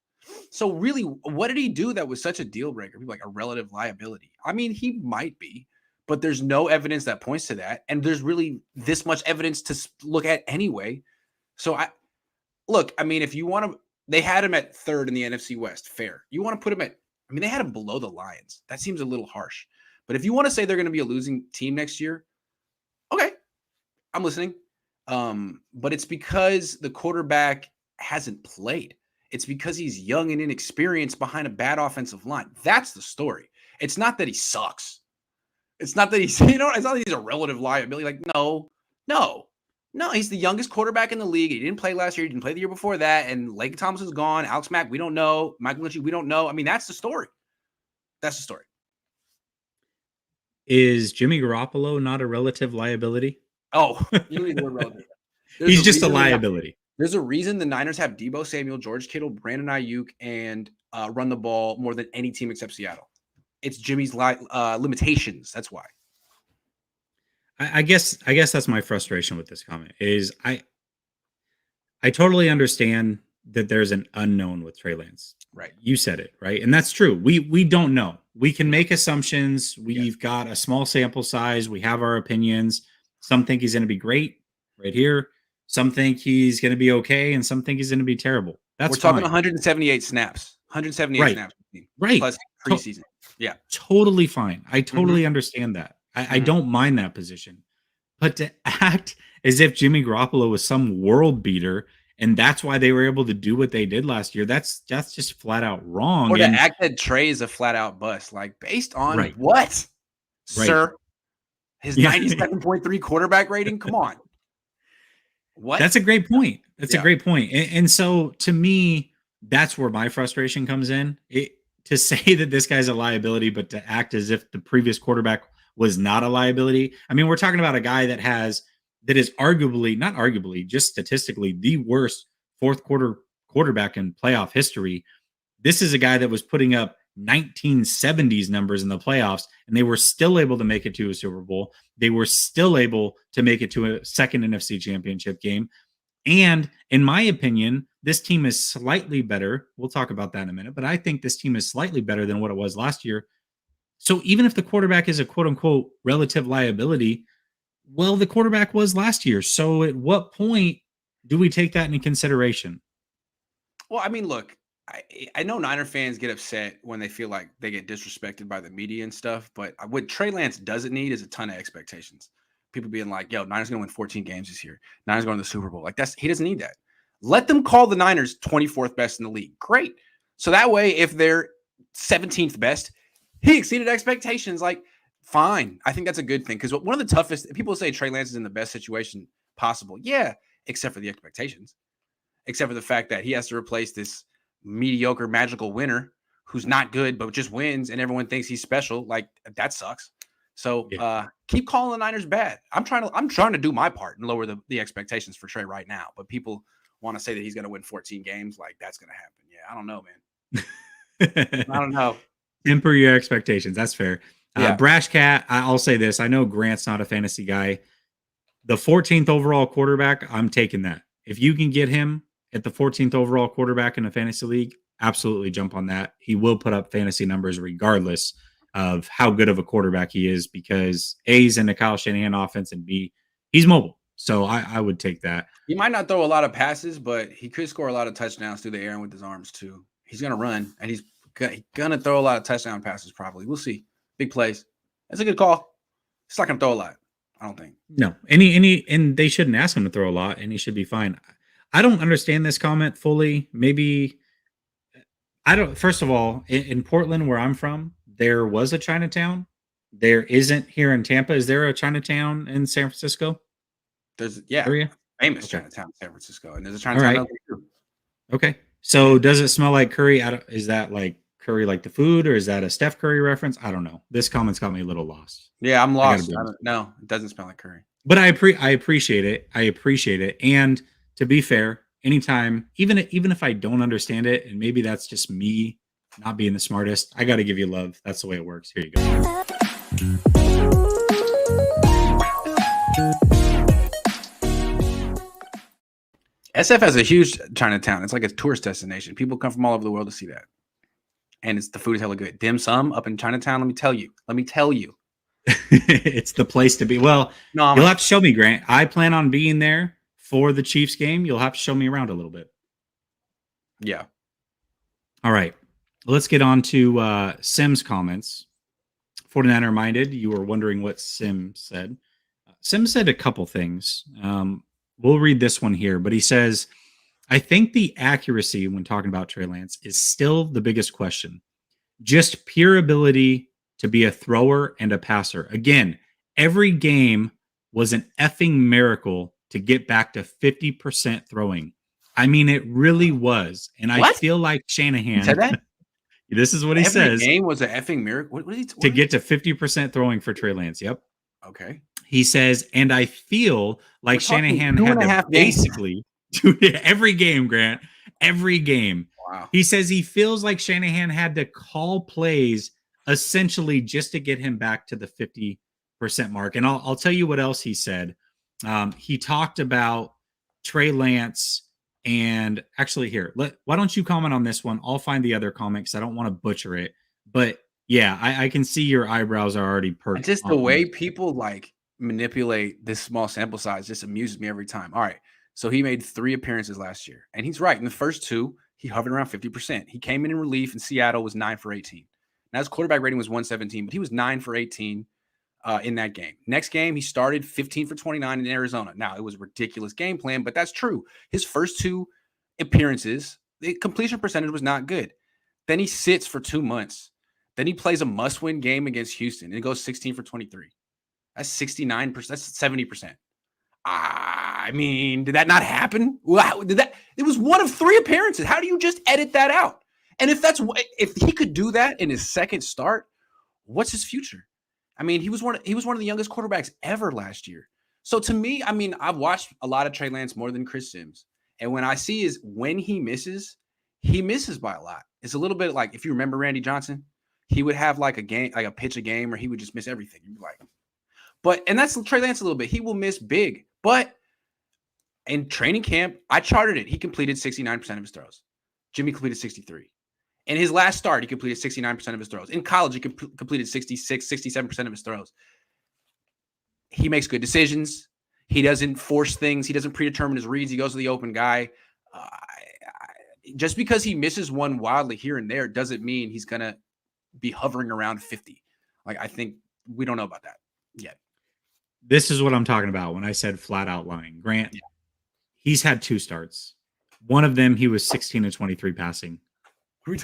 So really, what did he do that was such a deal breaker? People like a relative liability. I mean, he might be, but there's no evidence that points to that. And there's really this much evidence to look at anyway. So I mean, if you want to, they had him at 3rd in the NFC West. Fair. You want to put him at, I mean, they had him below the Lions. That seems a little harsh. But if you want to say they're going to be a losing team next year, okay, I'm listening. But it's because the quarterback hasn't played. It's because he's young and inexperienced behind a bad offensive line. That's the story. It's not that he sucks. It's not that he's, it's not that he's a relative liability. Like, no. No, he's the youngest quarterback in the league. He didn't play last year. He didn't play the year before that. And Lake Thomas is gone. Alex Mack, we don't know. Michael Lynch, we don't know. I mean, that's the story. That's the story. Is Jimmy Garoppolo not a relative liability? Oh, you need the word relative. He's just a liability. There's a reason the Niners have Deebo Samuel, George Kittle, Brandon Ayuk, and run the ball more than any team except Seattle. It's Jimmy's limitations. That's why. I guess that's my frustration with this comment is I totally understand that there's an unknown with Trey Lance. Right. You said it, right? And that's true. We don't know. We can make assumptions. We've got a small sample size. We have our opinions. Some think he's going to be great right here. Some think he's going to be okay, and some think he's going to be terrible. We're talking 178 snaps. 178 snaps. Right. Plus preseason. Yeah. Totally fine. I totally understand that. I don't mind that position. But to act as if Jimmy Garoppolo was some world beater and that's why they were able to do what they did last year, that's just flat out wrong. Or to act that Trey is a flat out bust, like based on what, sir? His 97.3 quarterback rating? Come on. What? That's a great point. That's a great point. And so to me, that's where my frustration comes in. To say that this guy's a liability, but to act as if the previous quarterback was not a liability. I mean, we're talking about a guy that is arguably, not arguably, just statistically the worst fourth quarter quarterback in playoff history. This is a guy that was putting up 1970s numbers in the playoffs, and they were still able to make it to a Super Bowl. They were still able to make it to a second NFC Championship game. And in my opinion, this team is slightly better. We'll talk about that in a minute, but I think this team is slightly better than what it was last year. So even if the quarterback is a quote unquote relative liability, well, the quarterback was last year. So at what point do we take that into consideration? Well, I mean, look, I know Niner fans get upset when they feel like they get disrespected by the media and stuff, but what Trey Lance doesn't need is a ton of expectations. People being like, yo, Niners going to win 14 games this year. Niners going to the Super Bowl. Like he doesn't need that. Let them call the Niners 24th best in the league. Great. So that way, if they're 17th best, he exceeded expectations. Like, fine. I think that's a good thing. Because one of the toughest, people say Trey Lance is in the best situation possible. Yeah, except for the expectations. Except for the fact that he has to replace this mediocre magical winner who's not good, but just wins, and everyone thinks he's special. Like, that sucks. So keep calling the Niners bad. I'm trying to do my part and lower the expectations for Trey right now. But people want to say that he's going to win 14 games. Like, that's going to happen. Yeah, I don't know, man. I don't know. Temper your expectations. That's fair. Brash Cat, I'll say this. I know Grant's not a fantasy guy. The 14th overall quarterback, I'm taking that. If you can get him at the 14th overall quarterback in a fantasy league, absolutely jump on that. He will put up fantasy numbers regardless of how good of a quarterback he is, because A, he's in the Kyle Shanahan offense, and B, he's mobile. So I would take that. He might not throw a lot of passes, but he could score a lot of touchdowns through the air and with his arms too. He's going to run, and he's going to throw a lot of touchdown passes probably. We'll see. Big plays. That's a good call. He's not going to throw a lot, I don't think. No. And they shouldn't ask him to throw a lot, and he should be fine. I don't understand this comment fully. Maybe first of all, in Portland, where I'm from, there was a Chinatown. There isn't here in Tampa. Is there a Chinatown in San Francisco? There's famous Chinatown in San Francisco, and there's a Chinatown out there too. Okay. So does it smell like curry? Is that like curry like the food, or is that a Steph Curry reference? I don't know. This comment's got me a little lost. Yeah, I'm lost. No, it doesn't smell like curry. But I appreciate it. I appreciate it. And to be fair, anytime, even if I don't understand it, and maybe that's just me not being the smartest, I got to give you love. That's the way it works. Here you go. SF has a huge Chinatown. It's like a tourist destination. People come from all over the world to see that. And the food is hella good. Dim sum up in Chinatown, let me tell you. It's the place to be. Well, you'll have to show me, Grant. I plan on being there for the Chiefs game. You'll have to show me around a little bit. Yeah. All right. Let's get on to Sim's comments. 49er minded. You were wondering what Sim said. Sim said a couple things. We'll read this one here, but he says, I think the accuracy when talking about Trey Lance is still the biggest question. Just pure ability to be a thrower and a passer. Again, every game was an effing miracle to get back to 50% throwing. I mean, it really was. And I feel like Shanahan said that? This is what he Every says. game was an effing miracle. To get to 50% throwing for Trey Lance. Yep. Okay. He says, and I feel like Shanahan had to basically do every game, Grant, every game. Wow. He says he feels like Shanahan had to call plays essentially just to get him back to the 50% mark. And I'll tell you what else he said. He talked about Trey Lance. And actually, here, why don't you comment on this one? I'll find the other comment because I don't want to butcher it. But yeah, I can see your eyebrows are already perked. Just the way people like manipulate this small sample size just amuses me every time. All right. So he made 3 appearances last year. And he's right. In the first 2, he hovered around 50%. He came in relief in Seattle, was 9 for 18. Now his quarterback rating was 117, but he was 9 for 18 in that game. Next game, he started 15 for 29 in Arizona. Now, it was a ridiculous game plan, but that's true. His first 2 appearances, the completion percentage was not good. Then he sits for 2 months. Then he plays a must-win game against Houston, and it goes 16 for 23. That's 69%. That's 70%. I mean, did that not happen? Wow, it was 1 of 3 appearances. How do you just edit that out? And if he could do that in his second start, what's his future? I mean, he was one of the youngest quarterbacks ever last year. So to me, I mean, I've watched a lot of Trey Lance more than Chris Sims. And when I see is when he misses by a lot. It's a little bit like, if you remember Randy Johnson, he would have like a game, like a pitch a game, or he would just miss everything. You'd be like, and that's Trey Lance a little bit. He will miss big. But in training camp, I charted it. He completed 69% of his throws. Jimmy completed 63. In his last start, he completed 69% of his throws. In college, he completed 66, 67% of his throws. He makes good decisions. He doesn't force things. He doesn't predetermine his reads. He goes to the open guy. Just because he misses one wildly here and there doesn't mean he's going to be hovering around 50. Like, I think we don't know about that yet. This is what I'm talking about when I said flat out lying. Grant, he's had 2 starts. One of them, he was 16 to 23 passing.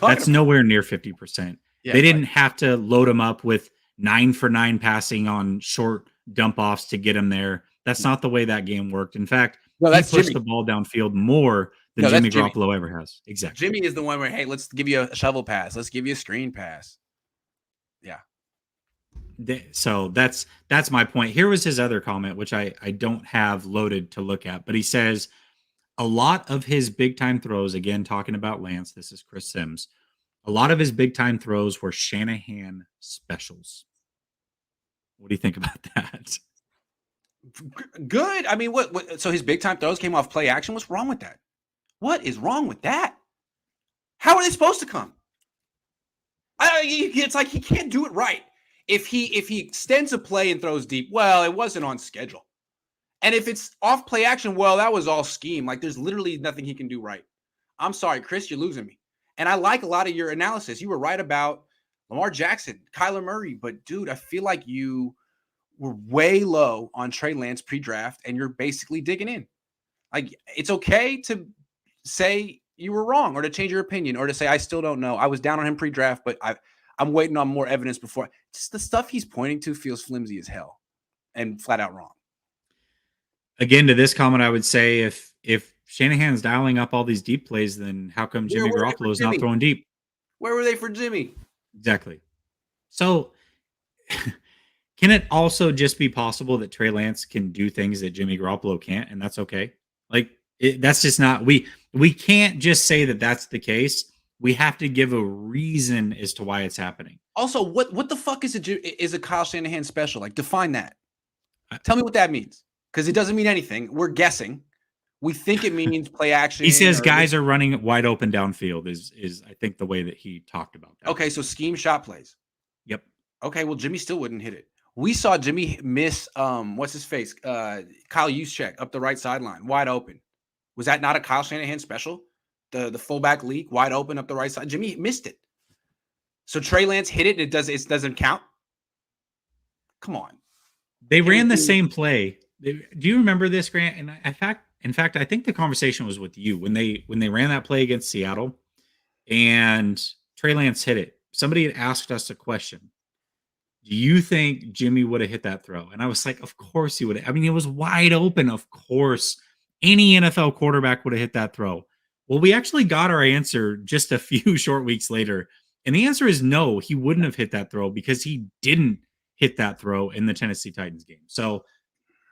That's nowhere near 50%. Yeah, they didn't have to load him up with 9 for 9 passing on short dump offs to get him there. That's not the way that game worked. In fact, he pushed the ball downfield more than Jimmy Garoppolo ever has. Exactly. Jimmy is the one where, hey, let's give you a shovel pass. Let's give you a screen pass. Yeah. So that's my point. Here was his other comment, which I don't have loaded to look at, but he says a lot of his big time throws, again, talking about Lance, this is Chris Sims, a lot of his big time throws were Shanahan specials. What do you think about that? Good. I mean, what so his big time throws came off play action. What's wrong with that? What is wrong with that? How are they supposed to come? It's like he can't do it right. If he extends a play and throws deep, well, it wasn't on schedule. And if it's off play action, well, that was all scheme. Like, there's literally nothing he can do right. I'm sorry, Chris, you're losing me. And I like a lot of your analysis. You were right about Lamar Jackson, Kyler Murray. But, dude, I feel like you were way low on Trey Lance pre-draft, and you're basically digging in. Like, it's okay to say you were wrong or to change your opinion or to say, I still don't know. I was down on him pre-draft, but I'm waiting on more evidence before. Just the stuff he's pointing to feels flimsy as hell and flat out wrong. Again, to this comment, I would say if Shanahan's dialing up all these deep plays, then how come Jimmy Garoppolo is not throwing deep? Where were they for Jimmy? Exactly. So can it also just be possible that Trey Lance can do things that Jimmy Garoppolo can't, and that's okay? Like, that's just not, we can't just say that that's the case. We have to give a reason as to why it's happening. Also, what the fuck is a Kyle Shanahan special? Like, define that. Tell me what that means. Because it doesn't mean anything. We're guessing. We think it means play action. He says guys are running wide open downfield is I think the way that he talked about that. Okay, so scheme shot plays. Yep. Okay, well, Jimmy still wouldn't hit it. We saw Jimmy miss what's his face? Kyle Juszczyk up the right sideline, wide open. Was that not a Kyle Shanahan special? The fullback leak, wide open up the right side. Jimmy missed it. So Trey Lance hit it and it doesn't count? Come on. They ran the same play. Do you remember this, Grant? And in fact, I think the conversation was with you when they ran that play against Seattle and Trey Lance hit it. Somebody had asked us a question. do you think Jimmy would have hit that throw? And I was like, of course he would have. I mean, it was wide open. Of course, any NFL quarterback would have hit that throw. Well, we actually got our answer just a few short weeks later. And the answer is no, he wouldn't have hit that throw because he didn't hit that throw in the Tennessee Titans game. So,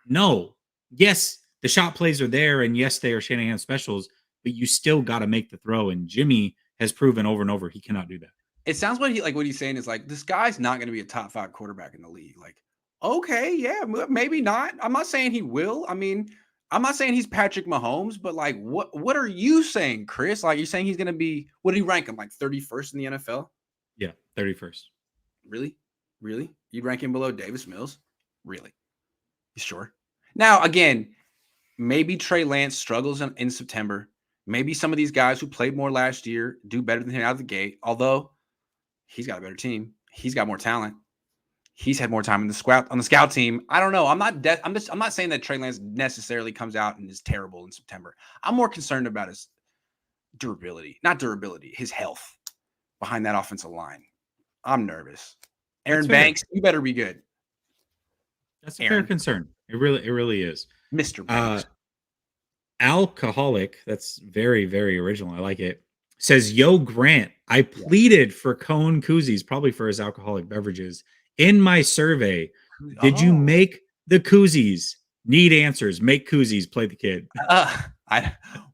no, yes, the shot plays are there. And yes, they are Shanahan specials, but you still got to make the throw. And Jimmy has proven over and over he cannot do that. It sounds what he's saying is like, this guy's not going to be a top 5 quarterback in the league. Like, okay, yeah, maybe not. I'm not saying he will. I mean, I'm not saying he's Patrick Mahomes, but like, what are you saying, Chris? Like, you're saying he's going to be, what do you rank him? Like 31st in the NFL? Yeah, 31st. Really? You'd rank him below Davis Mills? Really? You sure? Now, again, maybe Treylan struggles in September. Maybe some of these guys who played more last year do better than him out of the gate, although he's got a better team. He's got more talent. He's had more time on the scout team. I don't know. I'm not saying that Trey Lance necessarily comes out and is terrible in September. I'm more concerned about his his health behind that offensive line. I'm nervous. Aaron Banks, you better be good. That's a fair concern. It really is. Mr. Banks. Alcoholic, that's very, very original. I like it. Says, yo, Grant, I pleaded for Cohn koozies, probably for his alcoholic beverages, in my survey. Did you make the koozies? Need answers. Make koozies. Play the kid.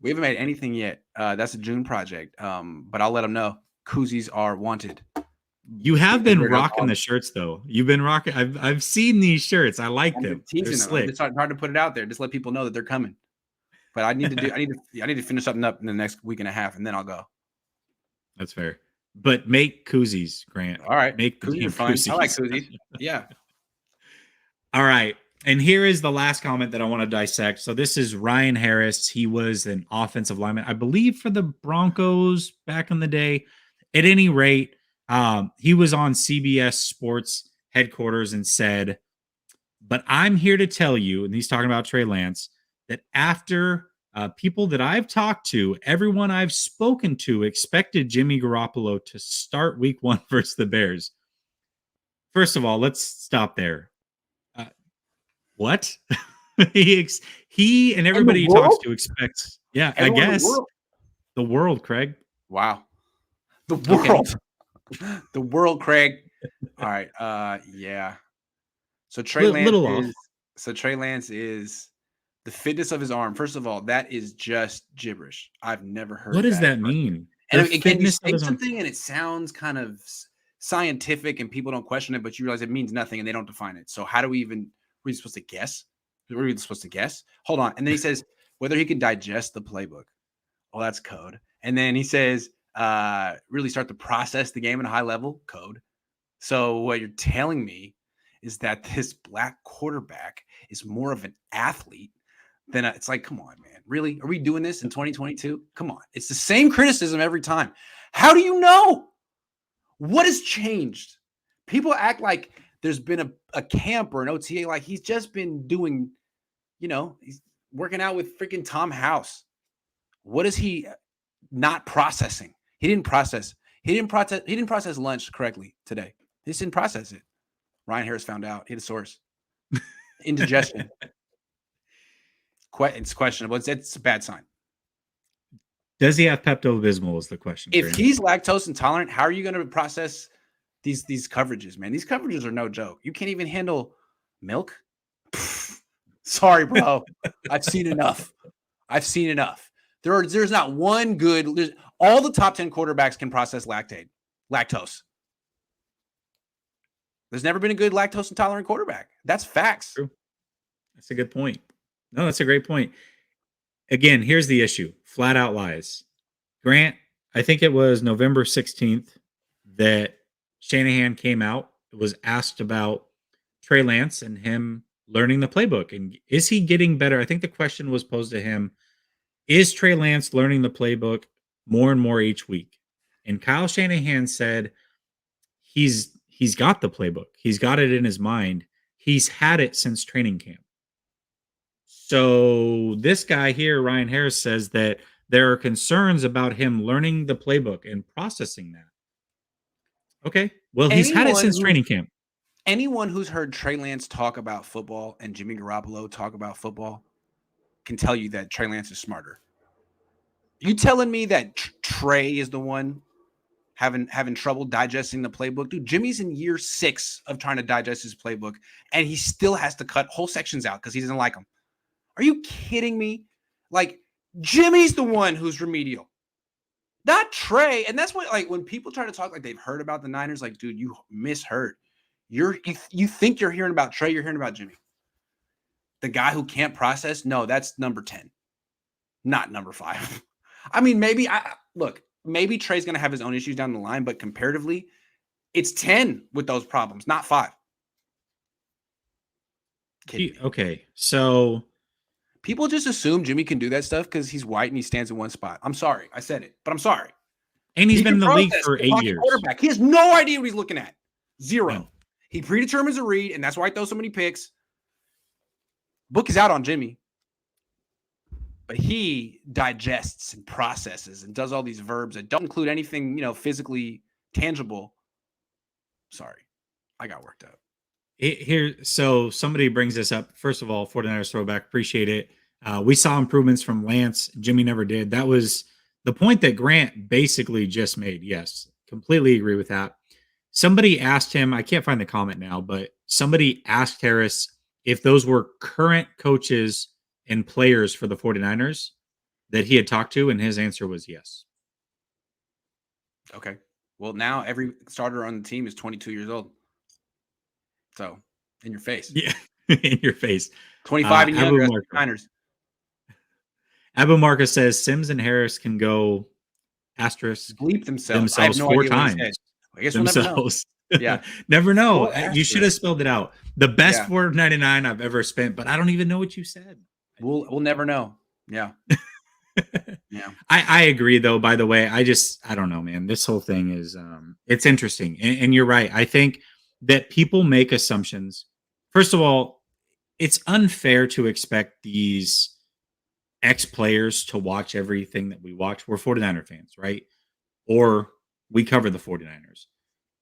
We haven't made anything yet. That's a June project. But I'll let them know. Koozies are wanted. You have been rocking the shirts, though. You've been rocking. I've seen these shirts. I like them. They're slick. It's hard to put it out there. Just let people know that they're coming. But I need to finish something up in the next week and a half, and then I'll go. That's fair. But make koozies, Grant. All right. Make koozies are fine. I like koozies. Yeah. All right. And here is the last comment that I want to dissect. So this is Ryan Harris. He was an offensive lineman, I believe, for the Broncos back in the day. At any rate, he was on CBS Sports headquarters and said, but I'm here to tell you, and he's talking about Trey Lance, that after people that I've talked to, everyone I've spoken to expected Jimmy Garoppolo to start week 1 versus the Bears. First of all, let's stop there. What? he and everybody he talks to expects. Yeah, everyone, I guess. The world, Craig. Wow. The world. Okay. The world, Craig. All right. Yeah. So Trey Lance is the fitness of his arm. First of all, that is just gibberish. I've never heard. What does that mean? And it can say something, and it sounds kind of scientific, and people don't question it, but you realize it means nothing, and they don't define it. So how do we even? Are we supposed to guess? Are we supposed to guess? Hold on. And then he says whether he can digest the playbook. Oh, that's code. And then he says really start to process the game at a high level. Code. So what you're telling me is that this black quarterback is more of an athlete than it's like, come on, man. Really? Are we doing this in 2022? Come on. It's the same criticism every time. How do you know? What has changed? People act like there's been a camp or an OTA. Like he's just been doing, he's working out with freaking Tom House. What is he not processing? He didn't process lunch correctly today. He just didn't process it. Ryan Harris found out. He had a source. Indigestion. It's questionable. It's a bad sign. Does he have Pepto-Bismol is the question. If he's lactose intolerant, how are you going to process these coverages, man? These coverages are no joke. You can't even handle milk. Sorry, bro. I've seen enough. There's not one good. All the top 10 quarterbacks can process lactose. There's never been a good lactose intolerant quarterback. That's facts. True. That's a good point. No, that's a great point. Again, here's the issue. Flat out lies. Grant, I think it was November 16th that Shanahan came out, was asked about Trey Lance and him learning the playbook. And is he getting better? I think the question was posed to him, is Trey Lance learning the playbook more and more each week? And Kyle Shanahan said he's got the playbook. He's got it in his mind. He's had it since training camp. So this guy here, Ryan Harris, says that there are concerns about him learning the playbook and processing that. Okay. Well, he's had it since training camp. Anyone who's heard Trey Lance talk about football and Jimmy Garoppolo talk about football can tell you that Trey Lance is smarter. You telling me that Trey is the one having trouble digesting the playbook? Dude, Jimmy's in year 6 of trying to digest his playbook, and he still has to cut whole sections out because he doesn't like them. Are you kidding me? Like, Jimmy's the one who's remedial, not Trey. And that's what, like, when people try to talk like they've heard about the Niners, like, dude, you misheard. You think you're hearing about Trey, you're hearing about Jimmy. The guy who can't process, no, that's number 10, not number 5. I mean, maybe maybe Trey's going to have his own issues down the line, but comparatively, it's 10 with those problems, not 5. Okay, so people just assume Jimmy can do that stuff because he's white and he stands in one spot. I'm sorry, I said it, but I'm sorry. And he's been in the league for 8 years. Quarterback. He has no idea what he's looking at. Zero. No. He predetermines a read, and that's why he throws so many picks. Book is out on Jimmy. But he digests and processes and does all these verbs that don't include anything, physically tangible. Sorry, I got worked up. So somebody brings this up. First of all, 49ers throwback, appreciate it. We saw improvements from Lance. Jimmy never did. That was the point that Grant basically just made. Yes, completely agree with that. Somebody asked him, I can't find the comment now, but somebody asked Harris if those were current coaches and players for the 49ers that he had talked to, and his answer was yes. Okay. Well, now every starter on the team is 22 years old. So, in your face. Yeah, in your face. 25 and younger, Niners. Abu Marcus says Sims and Harris can go asterisk bleep themselves I have no 4 times. I guess themselves. We'll never know. Yeah. Never know. You should have spelled it out. The best $4.99 I've ever spent, but I don't even know what you said. We'll never know. Yeah. Yeah. I agree though, by the way. I don't know, man. This whole thing is it's interesting. And you're right. I think that people make assumptions. First of all, it's unfair to expect these ex-players to watch everything that we watch. We're 49er fans, right? Or we cover the 49ers.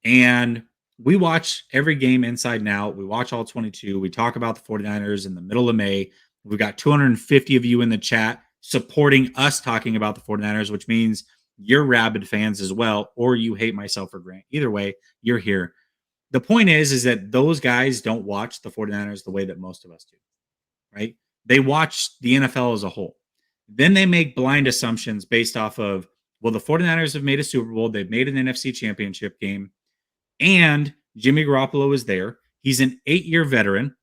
And we watch every game inside and out. We watch all 22. We talk about the 49ers in the middle of May. We've got 250 of you in the chat supporting us talking about the 49ers, which means you're rabid fans as well, or you hate myself or Grant. Either way, you're here. The point is that those guys don't watch the 49ers the way that most of us do, right? They watch the NFL as a whole. Then they make blind assumptions based off of, well, the 49ers have made a Super Bowl. They've made an NFC championship game. And Jimmy Garoppolo is there. He's an 8-year veteran.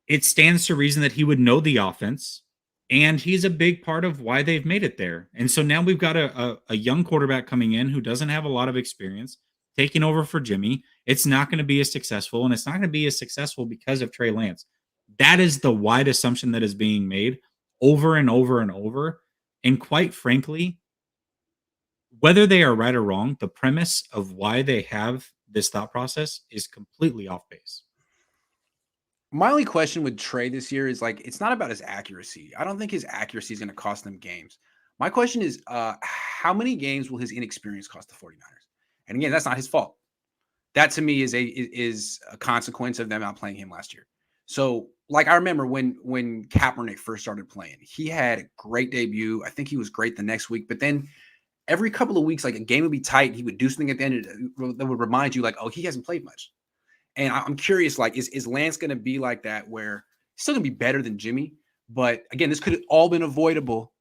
It stands to reason that he would know the offense. And he's a big part of why they've made it there. And so now we've got a young quarterback coming in who doesn't have a lot of experience taking over for Jimmy. It's not going to be as successful, and it's not going to be as successful because of Trey Lance. That is the wide assumption that is being made over and over and over. And quite frankly, whether they are right or wrong, the premise of why they have this thought process is completely off base. My only question with Trey this year is it's not about his accuracy. I don't think his accuracy is going to cost them games. My question is, how many games will his inexperience cost the 49ers? And again, that's not his fault. That to me is a consequence of them outplaying him last year. So, I remember when Kaepernick first started playing, he had a great debut. I think he was great the next week, but then every couple of weeks, a game would be tight. He would do something at the end that would remind you, oh, he hasn't played much. And I'm curious, is Lance going to be like that where he's still going to be better than Jimmy? But again, this could have all been avoidable.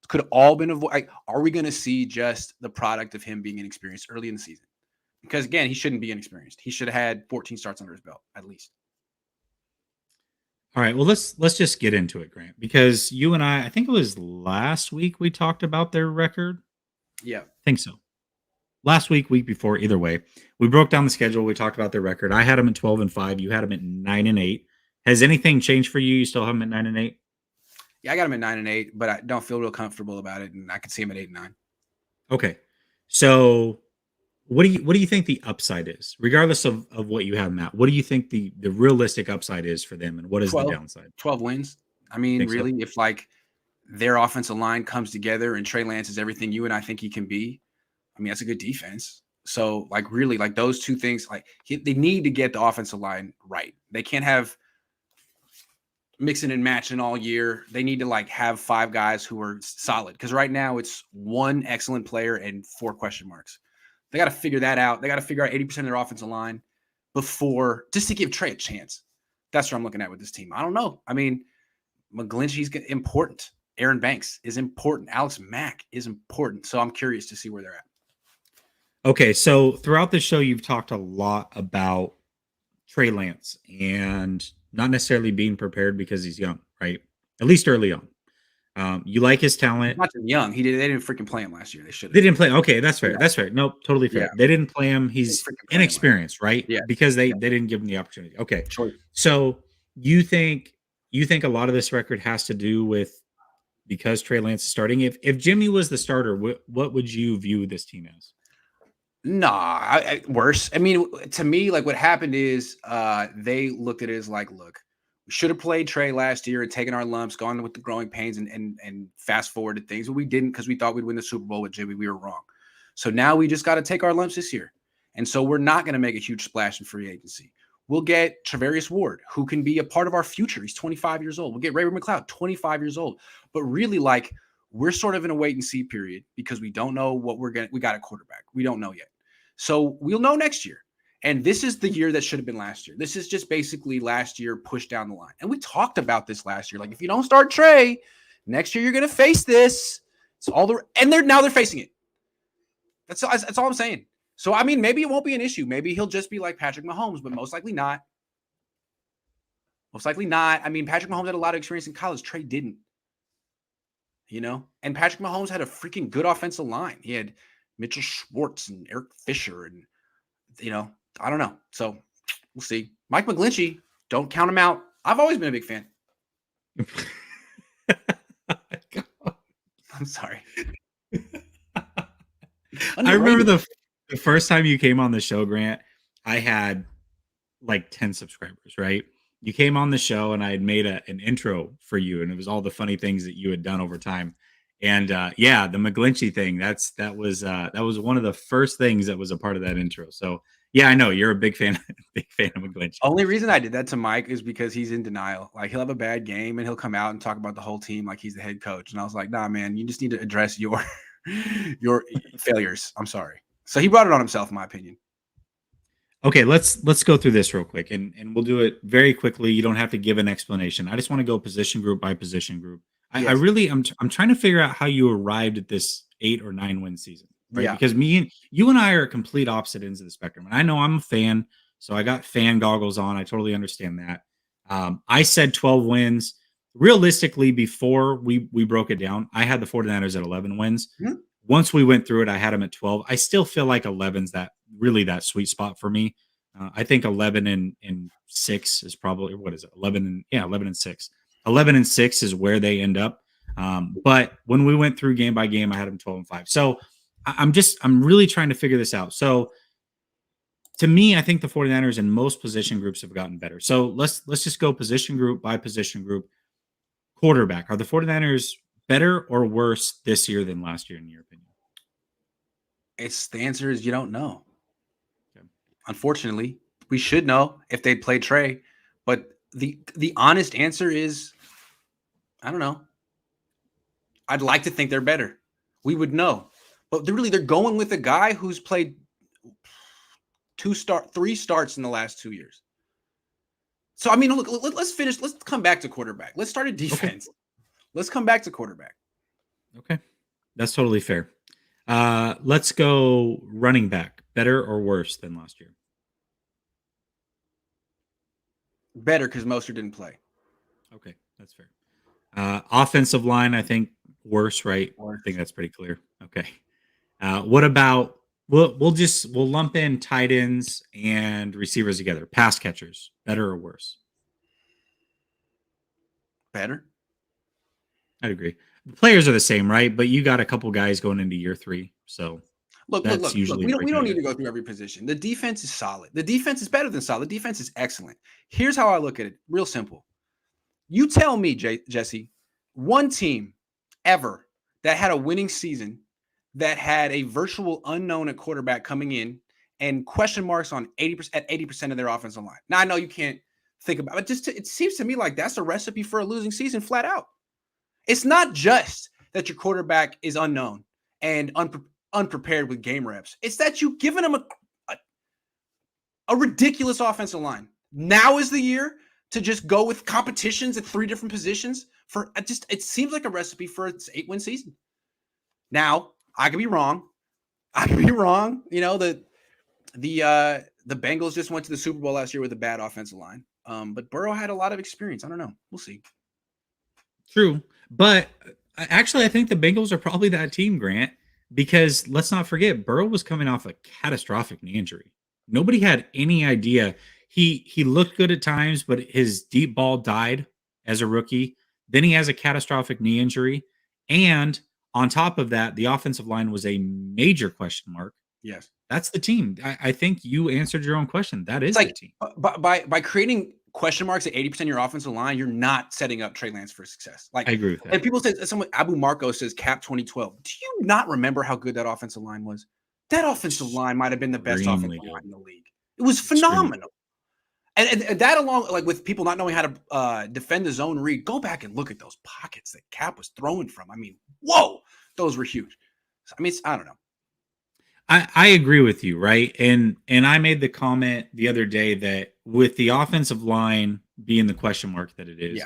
It could have all been avoided. Are we going to see just the product of him being inexperienced early in the season? Because again, he shouldn't be inexperienced. He should have had 14 starts under his belt at least. All right, well, let's just get into it, Grant, because you and I think it was last week we talked about their record. Yeah. I think so. Last week before, either way, we broke down the schedule. We talked about their record. I had them at 12-5. You had them at 9-8. Has anything changed for you? You still have them at 9-8? Yeah, I got them at 9-8, but I don't feel real comfortable about it, and I could see them at 8-9. Okay, so what do you think the upside is, regardless of what you have them at? What do you think the realistic upside is for them, and what is 12, the downside? 12 wins. I mean, really, so? If their offensive line comes together and Trey Lance is everything you and I think he can be, I mean, that's a good defense. So, like, really, like those two things, like they need to get the offensive line right. They can't have mixing and matching all year. They need to like have 5 guys who are solid, because right now it's 1 excellent player and 4 question marks. They got to figure that out. They got to figure out 80% of their offensive line before, just to give Trey a chance. That's what I'm looking at with this team. I don't know. I mean, McGlinchey's important. Aaron Banks is important. Alex Mack is important. So I'm curious to see where they're at. Okay, so throughout the show, you've talked a lot about Trey Lance and not necessarily being prepared because he's young, right? At least early on. You like his talent. Not too young. They didn't freaking play him last year. They should. They didn't play. Okay, that's fair. Yeah. That's fair. Nope, totally fair. Yeah. They didn't play him. He's inexperienced, right? Yeah. Because they didn't give him the opportunity. Okay. Sure. So you think a lot of this record has to do with because Trey Lance is starting? If Jimmy was the starter, what would you view this team as? Nah, worse. I mean, to me, like what happened is they looked at it as like, look, we should have played Trey last year and taken our lumps, gone with the growing pains and fast forwarded things, but we didn't because we thought we'd win the Super Bowl with Jimmy. We were wrong. So now we just got to take our lumps this year. And so we're not going to make a huge splash in free agency. We'll get Travarius Ward, who can be a part of our future. He's 25 years old. We'll get Ray-Ray McCloud, 25 years old. But really, like, we're sort of in a wait and see period because we don't know what we got a quarterback. We don't know yet. So we'll know next year. And this is the year that should have been last year. This is just basically last year pushed down the line. And we talked about this last year. Like, if you don't start Trey, next year you're going to face this. It's all and they're facing it. That's all I'm saying. So, I mean, maybe it won't be an issue. Maybe he'll just be like Patrick Mahomes, but most likely not. Most likely not. I mean, Patrick Mahomes had a lot of experience in college. Trey didn't. You know? And Patrick Mahomes had a freaking good offensive line. He had Mitchell Schwartz and Eric Fisher and, you know, I don't know. So we'll see. Mike McGlinchey, don't count him out. I've always been a big fan. I'm sorry. I remember the first time you came on the show, Grant, I had like 10 subscribers, right? You came on the show and I had made an intro for you, and it was all the funny things that you had done over time. And yeah, the McGlinchey thing, that was one of the first things that was a part of that intro. So yeah, I know you're a big fan of McGlinchey. Only reason I did that to Mike is because he's in denial. Like, he'll have a bad game and he'll come out and talk about the whole team like he's the head coach. And I was like, nah, man, you just need to address your failures. I'm sorry. So he brought it on himself, in my opinion. Okay, let's go through this real quick, and we'll do it very quickly. You don't have to give an explanation. I just want to go position group by position group. Yes. I'm trying to figure out how you arrived at this 8 or 9 win season, right? Yeah. Because you and I are complete opposite ends of the spectrum. And I know I'm a fan, so I got fan goggles on. I totally understand that. I said 12 wins. Realistically, before we broke it down, I had the 49ers at 11 wins. Mm-hmm. Once we went through it, I had them at 12. I still feel like 11's that sweet spot for me. I think 11 and 6 is probably, what is it? 11 and 6. 11 and 6 is where they end up. But when we went through game by game, I had them 12 and 5. So I'm really trying to figure this out. So to me, I think the 49ers in most position groups have gotten better. So let's just go position group by position group. Quarterback, are the 49ers better or worse this year than last year, in your opinion? The answer is you don't know. Okay. Unfortunately, we should know if they'd played Trey, but the honest answer is, I don't know. I'd like to think they're better. We would know, but they're going with a guy who's played 3 starts in the last 2 years. So I mean, look, let's finish. Let's come back to quarterback. Let's start at defense. Okay. Let's come back to quarterback. Okay, that's totally fair. Let's go running back. Better or worse than last year? Better, because Mostert didn't play. Okay, that's fair. Offensive line, I think worse, right? Worse. I think that's pretty clear. Okay. What about we'll lump in tight ends and receivers together. Pass catchers, better or worse? Better. I'd agree. The players are the same, right? But you got a couple guys going into year 3, so look. We don't need to go through every position. The defense is solid. The defense is better than solid. The defense is excellent. Here's how I look at it. Real simple. You tell me, Jesse, one team ever that had a winning season that had a virtual unknown at quarterback coming in and question marks on 80% of their offensive line. Now I know you can't think about it. It seems to me like that's a recipe for a losing season flat out. It's not just that your quarterback is unknown and unprepared with game reps. It's that you've given him a ridiculous offensive line. Now is the year to just go with competitions at 3 different positions for it seems like a recipe for an 8-win season. Now, I could be wrong. You know, the Bengals just went to the Super Bowl last year with a bad offensive line. But Burrow had a lot of experience. I don't know. We'll see. True. But actually, I think the Bengals are probably that team, Grant, because let's not forget, Burrow was coming off a catastrophic knee injury. Nobody had any idea. He looked good at times, but his deep ball died as a rookie. Then he has a catastrophic knee injury. And on top of that, the offensive line was a major question mark. Yes. That's the team. I think you answered your own question. That is the team. By creating question marks at 80% of your offensive line, you're not setting up Treylan for success. Like, I agree with that. And people say, Abu Marco says cap 2012. Do you not remember how good that offensive line was? That offensive line might have been the best offensive line in the league. It was phenomenal. And that along, like with people not knowing how to defend the zone read, go back and look at those pockets that Cap was throwing from. I mean, whoa, those were huge. I mean, I don't know. I agree with you, right? And I made the comment the other day that with the offensive line being the question mark that it is,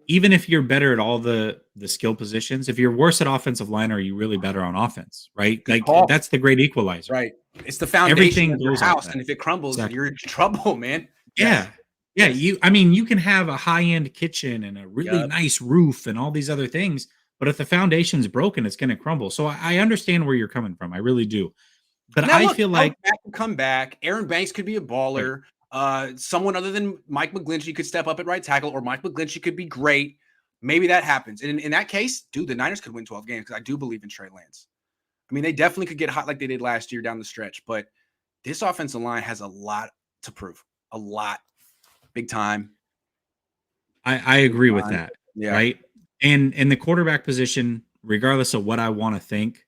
even if you're better at all the skill positions, if you're worse at offensive line, are you really better on offense, right? Like that's the great equalizer. Right. It's the foundation of your house, and if it crumbles, you're in trouble, man. Yeah. You can have a high-end kitchen and a really nice roof and all these other things, but if the foundation's broken, it's going to crumble. So I understand where you're coming from. I really do. But now, I feel like come back. Aaron Banks could be a baller. Right. Someone other than Mike McGlinchey could step up at right tackle, or Mike McGlinchey could be great. Maybe that happens. And in that case, dude, the Niners could win 12 games because I do believe in Trey Lance. I mean, they definitely could get hot like they did last year down the stretch, but this offensive line has a lot to prove. A lot. Big time. I agree with that. Yeah. Right. And the quarterback position, regardless of what I want to think,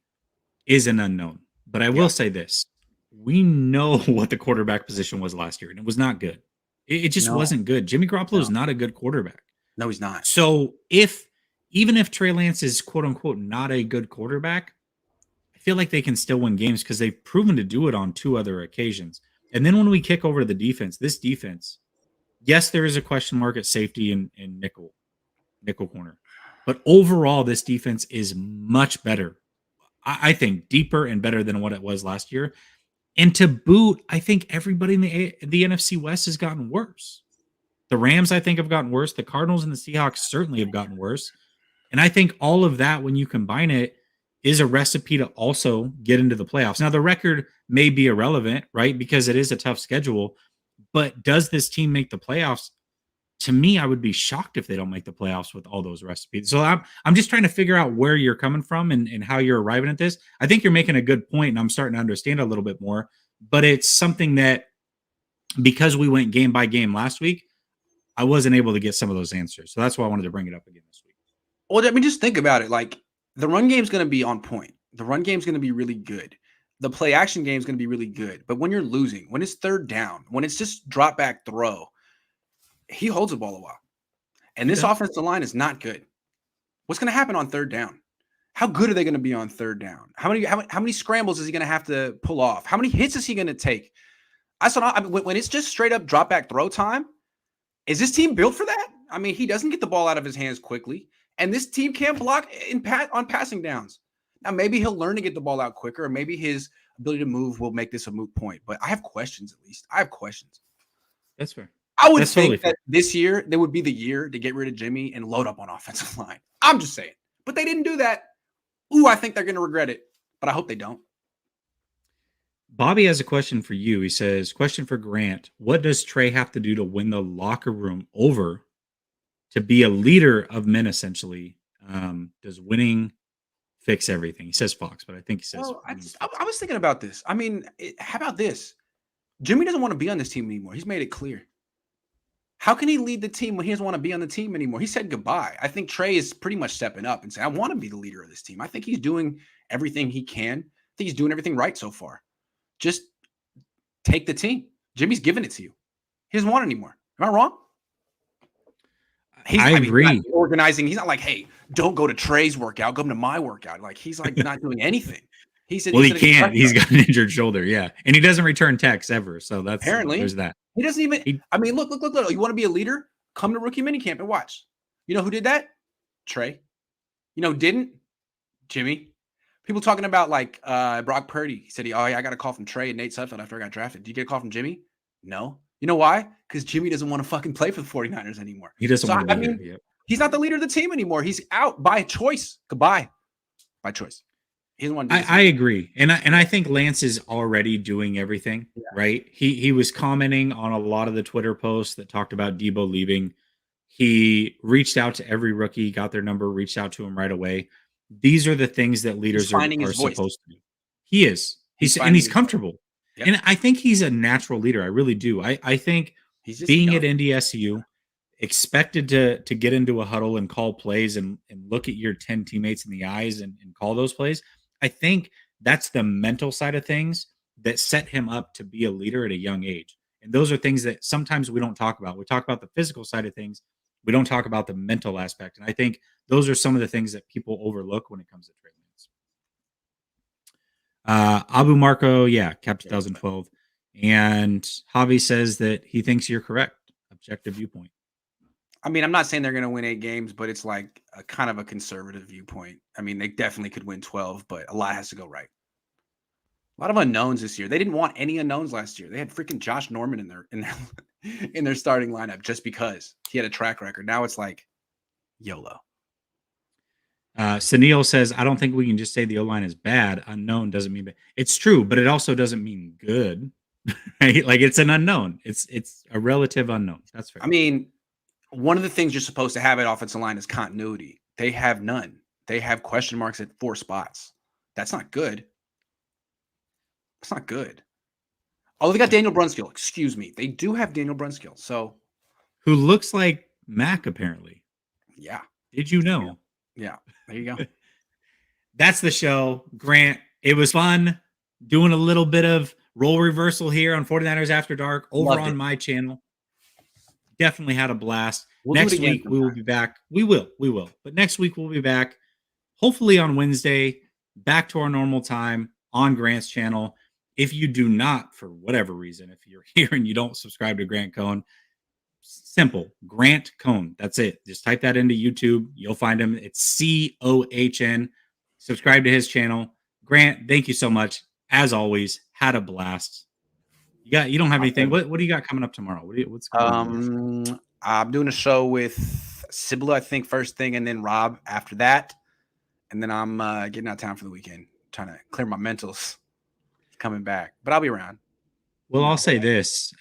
is an unknown. But I will say this. We know what the quarterback position was last year, and it was not good. It just wasn't good. Jimmy Garoppolo is not a good quarterback. No, he's not. So even if Trey Lance is quote unquote not a good quarterback, I feel like they can still win games because they've proven to do it on 2 other occasions. And then when we kick over to the defense, this defense, yes, there is a question mark at safety and nickel corner. But overall, this defense is much better. I think deeper and better than what it was last year. And to boot, I think everybody in the NFC West has gotten worse. The Rams, I think, have gotten worse. The Cardinals and the Seahawks certainly have gotten worse. And I think all of that, when you combine it, is a recipe to also get into the playoffs. Now, the record may be irrelevant, right? Because it is a tough schedule. But does this team make the playoffs? To me, I would be shocked if they don't make the playoffs with all those recipes. So I'm just trying to figure out where you're coming from and how you're arriving at this. I think you're making a good point, and I'm starting to understand a little bit more. But it's something that, because we went game by game last week, I wasn't able to get some of those answers. So that's why I wanted to bring it up again this week. Well, I mean, just think about it. Like, the run game is going to be on point. The run game is going to be really good. The play action game is going to be really good. But when you're losing, when it's third down, when it's just drop back throw, he holds the ball a while. And this offensive line is not good. What's going to happen on third down? How good are they going to be on third down? How many scrambles is he going to have to pull off? How many hits is he going to take? When it's just straight up drop back throw time, is this team built for that? I mean, he doesn't get the ball out of his hands quickly, and this team can't block on passing downs. Now, maybe he'll learn to get the ball out quicker, or maybe his ability to move will make this a moot point. But I have questions, at least. I have questions. That's fair. I would think that this year, there would be the year to get rid of Jimmy and load up on offensive line. I'm just saying. But they didn't do that. Ooh, I think they're going to regret it. But I hope they don't. Bobby has a question for you. He says, question for Grant. What does Trey have to do to win the locker room over to be a leader of men, essentially? Does winning fix everything? He says Fox, but I think he says. Well, I was thinking about this. I mean, how about this? Jimmy doesn't want to be on this team anymore. He's made it clear. How can he lead the team when he doesn't want to be on the team anymore? He said goodbye. I think Trey is pretty much stepping up and saying, I want to be the leader of this team. I think he's doing everything he can. I think he's doing everything right so far. Just take the team. Jimmy's giving it to you. He doesn't want it anymore. Am I wrong? I agree. He's not organizing. He's not like, hey, don't go to Trey's workout. Come to my workout. Like, he's like not doing anything. He can't. He's got an injured shoulder. Yeah. And he doesn't return texts ever. So that's apparently there's that. He doesn't even. Look. You want to be a leader? Come to rookie minicamp and watch. You know who did that? Trey. You know who didn't? Jimmy. People talking about like Brock Purdy. He said, I got a call from Trey and Nate Sudfeld after I got drafted. Did you get a call from Jimmy? No. You know why? Because Jimmy doesn't want to fucking play for the 49ers anymore. He doesn't want to be there. Yep. He's not the leader of the team anymore. He's out by choice. Goodbye. By choice. He doesn't want to do I agree. And I think Lance is already doing everything, right? He was commenting on a lot of the Twitter posts that talked about Debo leaving. He reached out to every rookie, got their number, reached out to him right away. These are the things that leaders are supposed to do. He is. He's comfortable. Yep. And I think he's a natural leader. I really do. I think he's being at NDSU, expected to get into a huddle and call plays and look at your 10 teammates in the eyes and call those plays. I think that's the mental side of things that set him up to be a leader at a young age. And those are things that sometimes we don't talk about. We talk about the physical side of things. We don't talk about the mental aspect. And I think those are some of the things that people overlook when it comes to Trey Lance. Abu Marco, Cap 2012. And Javi says that he thinks you're correct. Objective viewpoint. I mean, I'm not saying they're going to win 8 games, but it's like a kind of a conservative viewpoint. I mean, they definitely could win 12, but a lot has to go right. A lot of unknowns this year. They didn't want any unknowns last year. They had freaking Josh Norman in their starting lineup just because he had a track record. Now it's like YOLO. Sunil says, I don't think we can just say the O-line is bad. Unknown doesn't mean bad. It's true, but it also doesn't mean good. Right? Like it's an unknown. It's a relative unknown. That's fair. I mean, one of the things you're supposed to have at offensive line is continuity. They have none. They have question marks at 4 spots. That's not good. It's not good. Oh, they got Daniel Brunskill. Excuse me. They do have Daniel Brunskill. So, who looks like Mac apparently. Yeah. Did you know? Yeah. There you go. That's the show. Grant, it was fun doing a little bit of role reversal here on 49ers After Dark over on my channel. Definitely had a blast. Next week we will be back. We will. But next week we'll be back. Hopefully on Wednesday, back to our normal time on Grant's channel. If you do not, for whatever reason, if you're here and you don't subscribe to Grant Cohn, simple, Grant Cohn. That's it. Just type that into YouTube. You'll find him. It's COHN. Subscribe to his channel. Grant, thank you so much. As always, had a blast. You don't have anything. What do you got coming up tomorrow? What's going on? I'm doing a show with Sibla, I think, first thing, and then Rob after that. And then I'm getting out of town for the weekend, trying to clear my mentals coming back. But I'll be around. Well, I'll say this.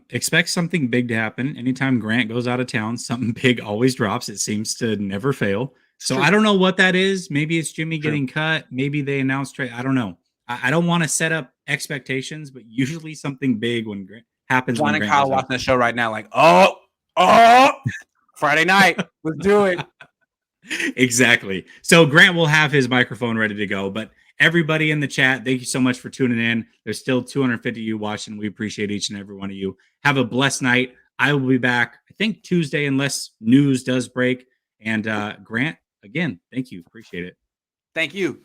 Expect something big to happen. Anytime Grant goes out of town, something big always drops. It seems to never fail. So I don't know what that is. Maybe it's Jimmy getting cut. Maybe they announced Trey. I don't know. I don't want to set up expectations, but usually something big when Grant happens. John when and Grant Kyle watching the show right now, like, oh, Friday night. Let's do it. Exactly. So Grant will have his microphone ready to go. But everybody in the chat, thank you so much for tuning in. There's still 250 of you watching. We appreciate each and every one of you. Have a blessed night. I will be back, I think, Tuesday, unless news does break. And Grant, again, thank you. Appreciate it. Thank you.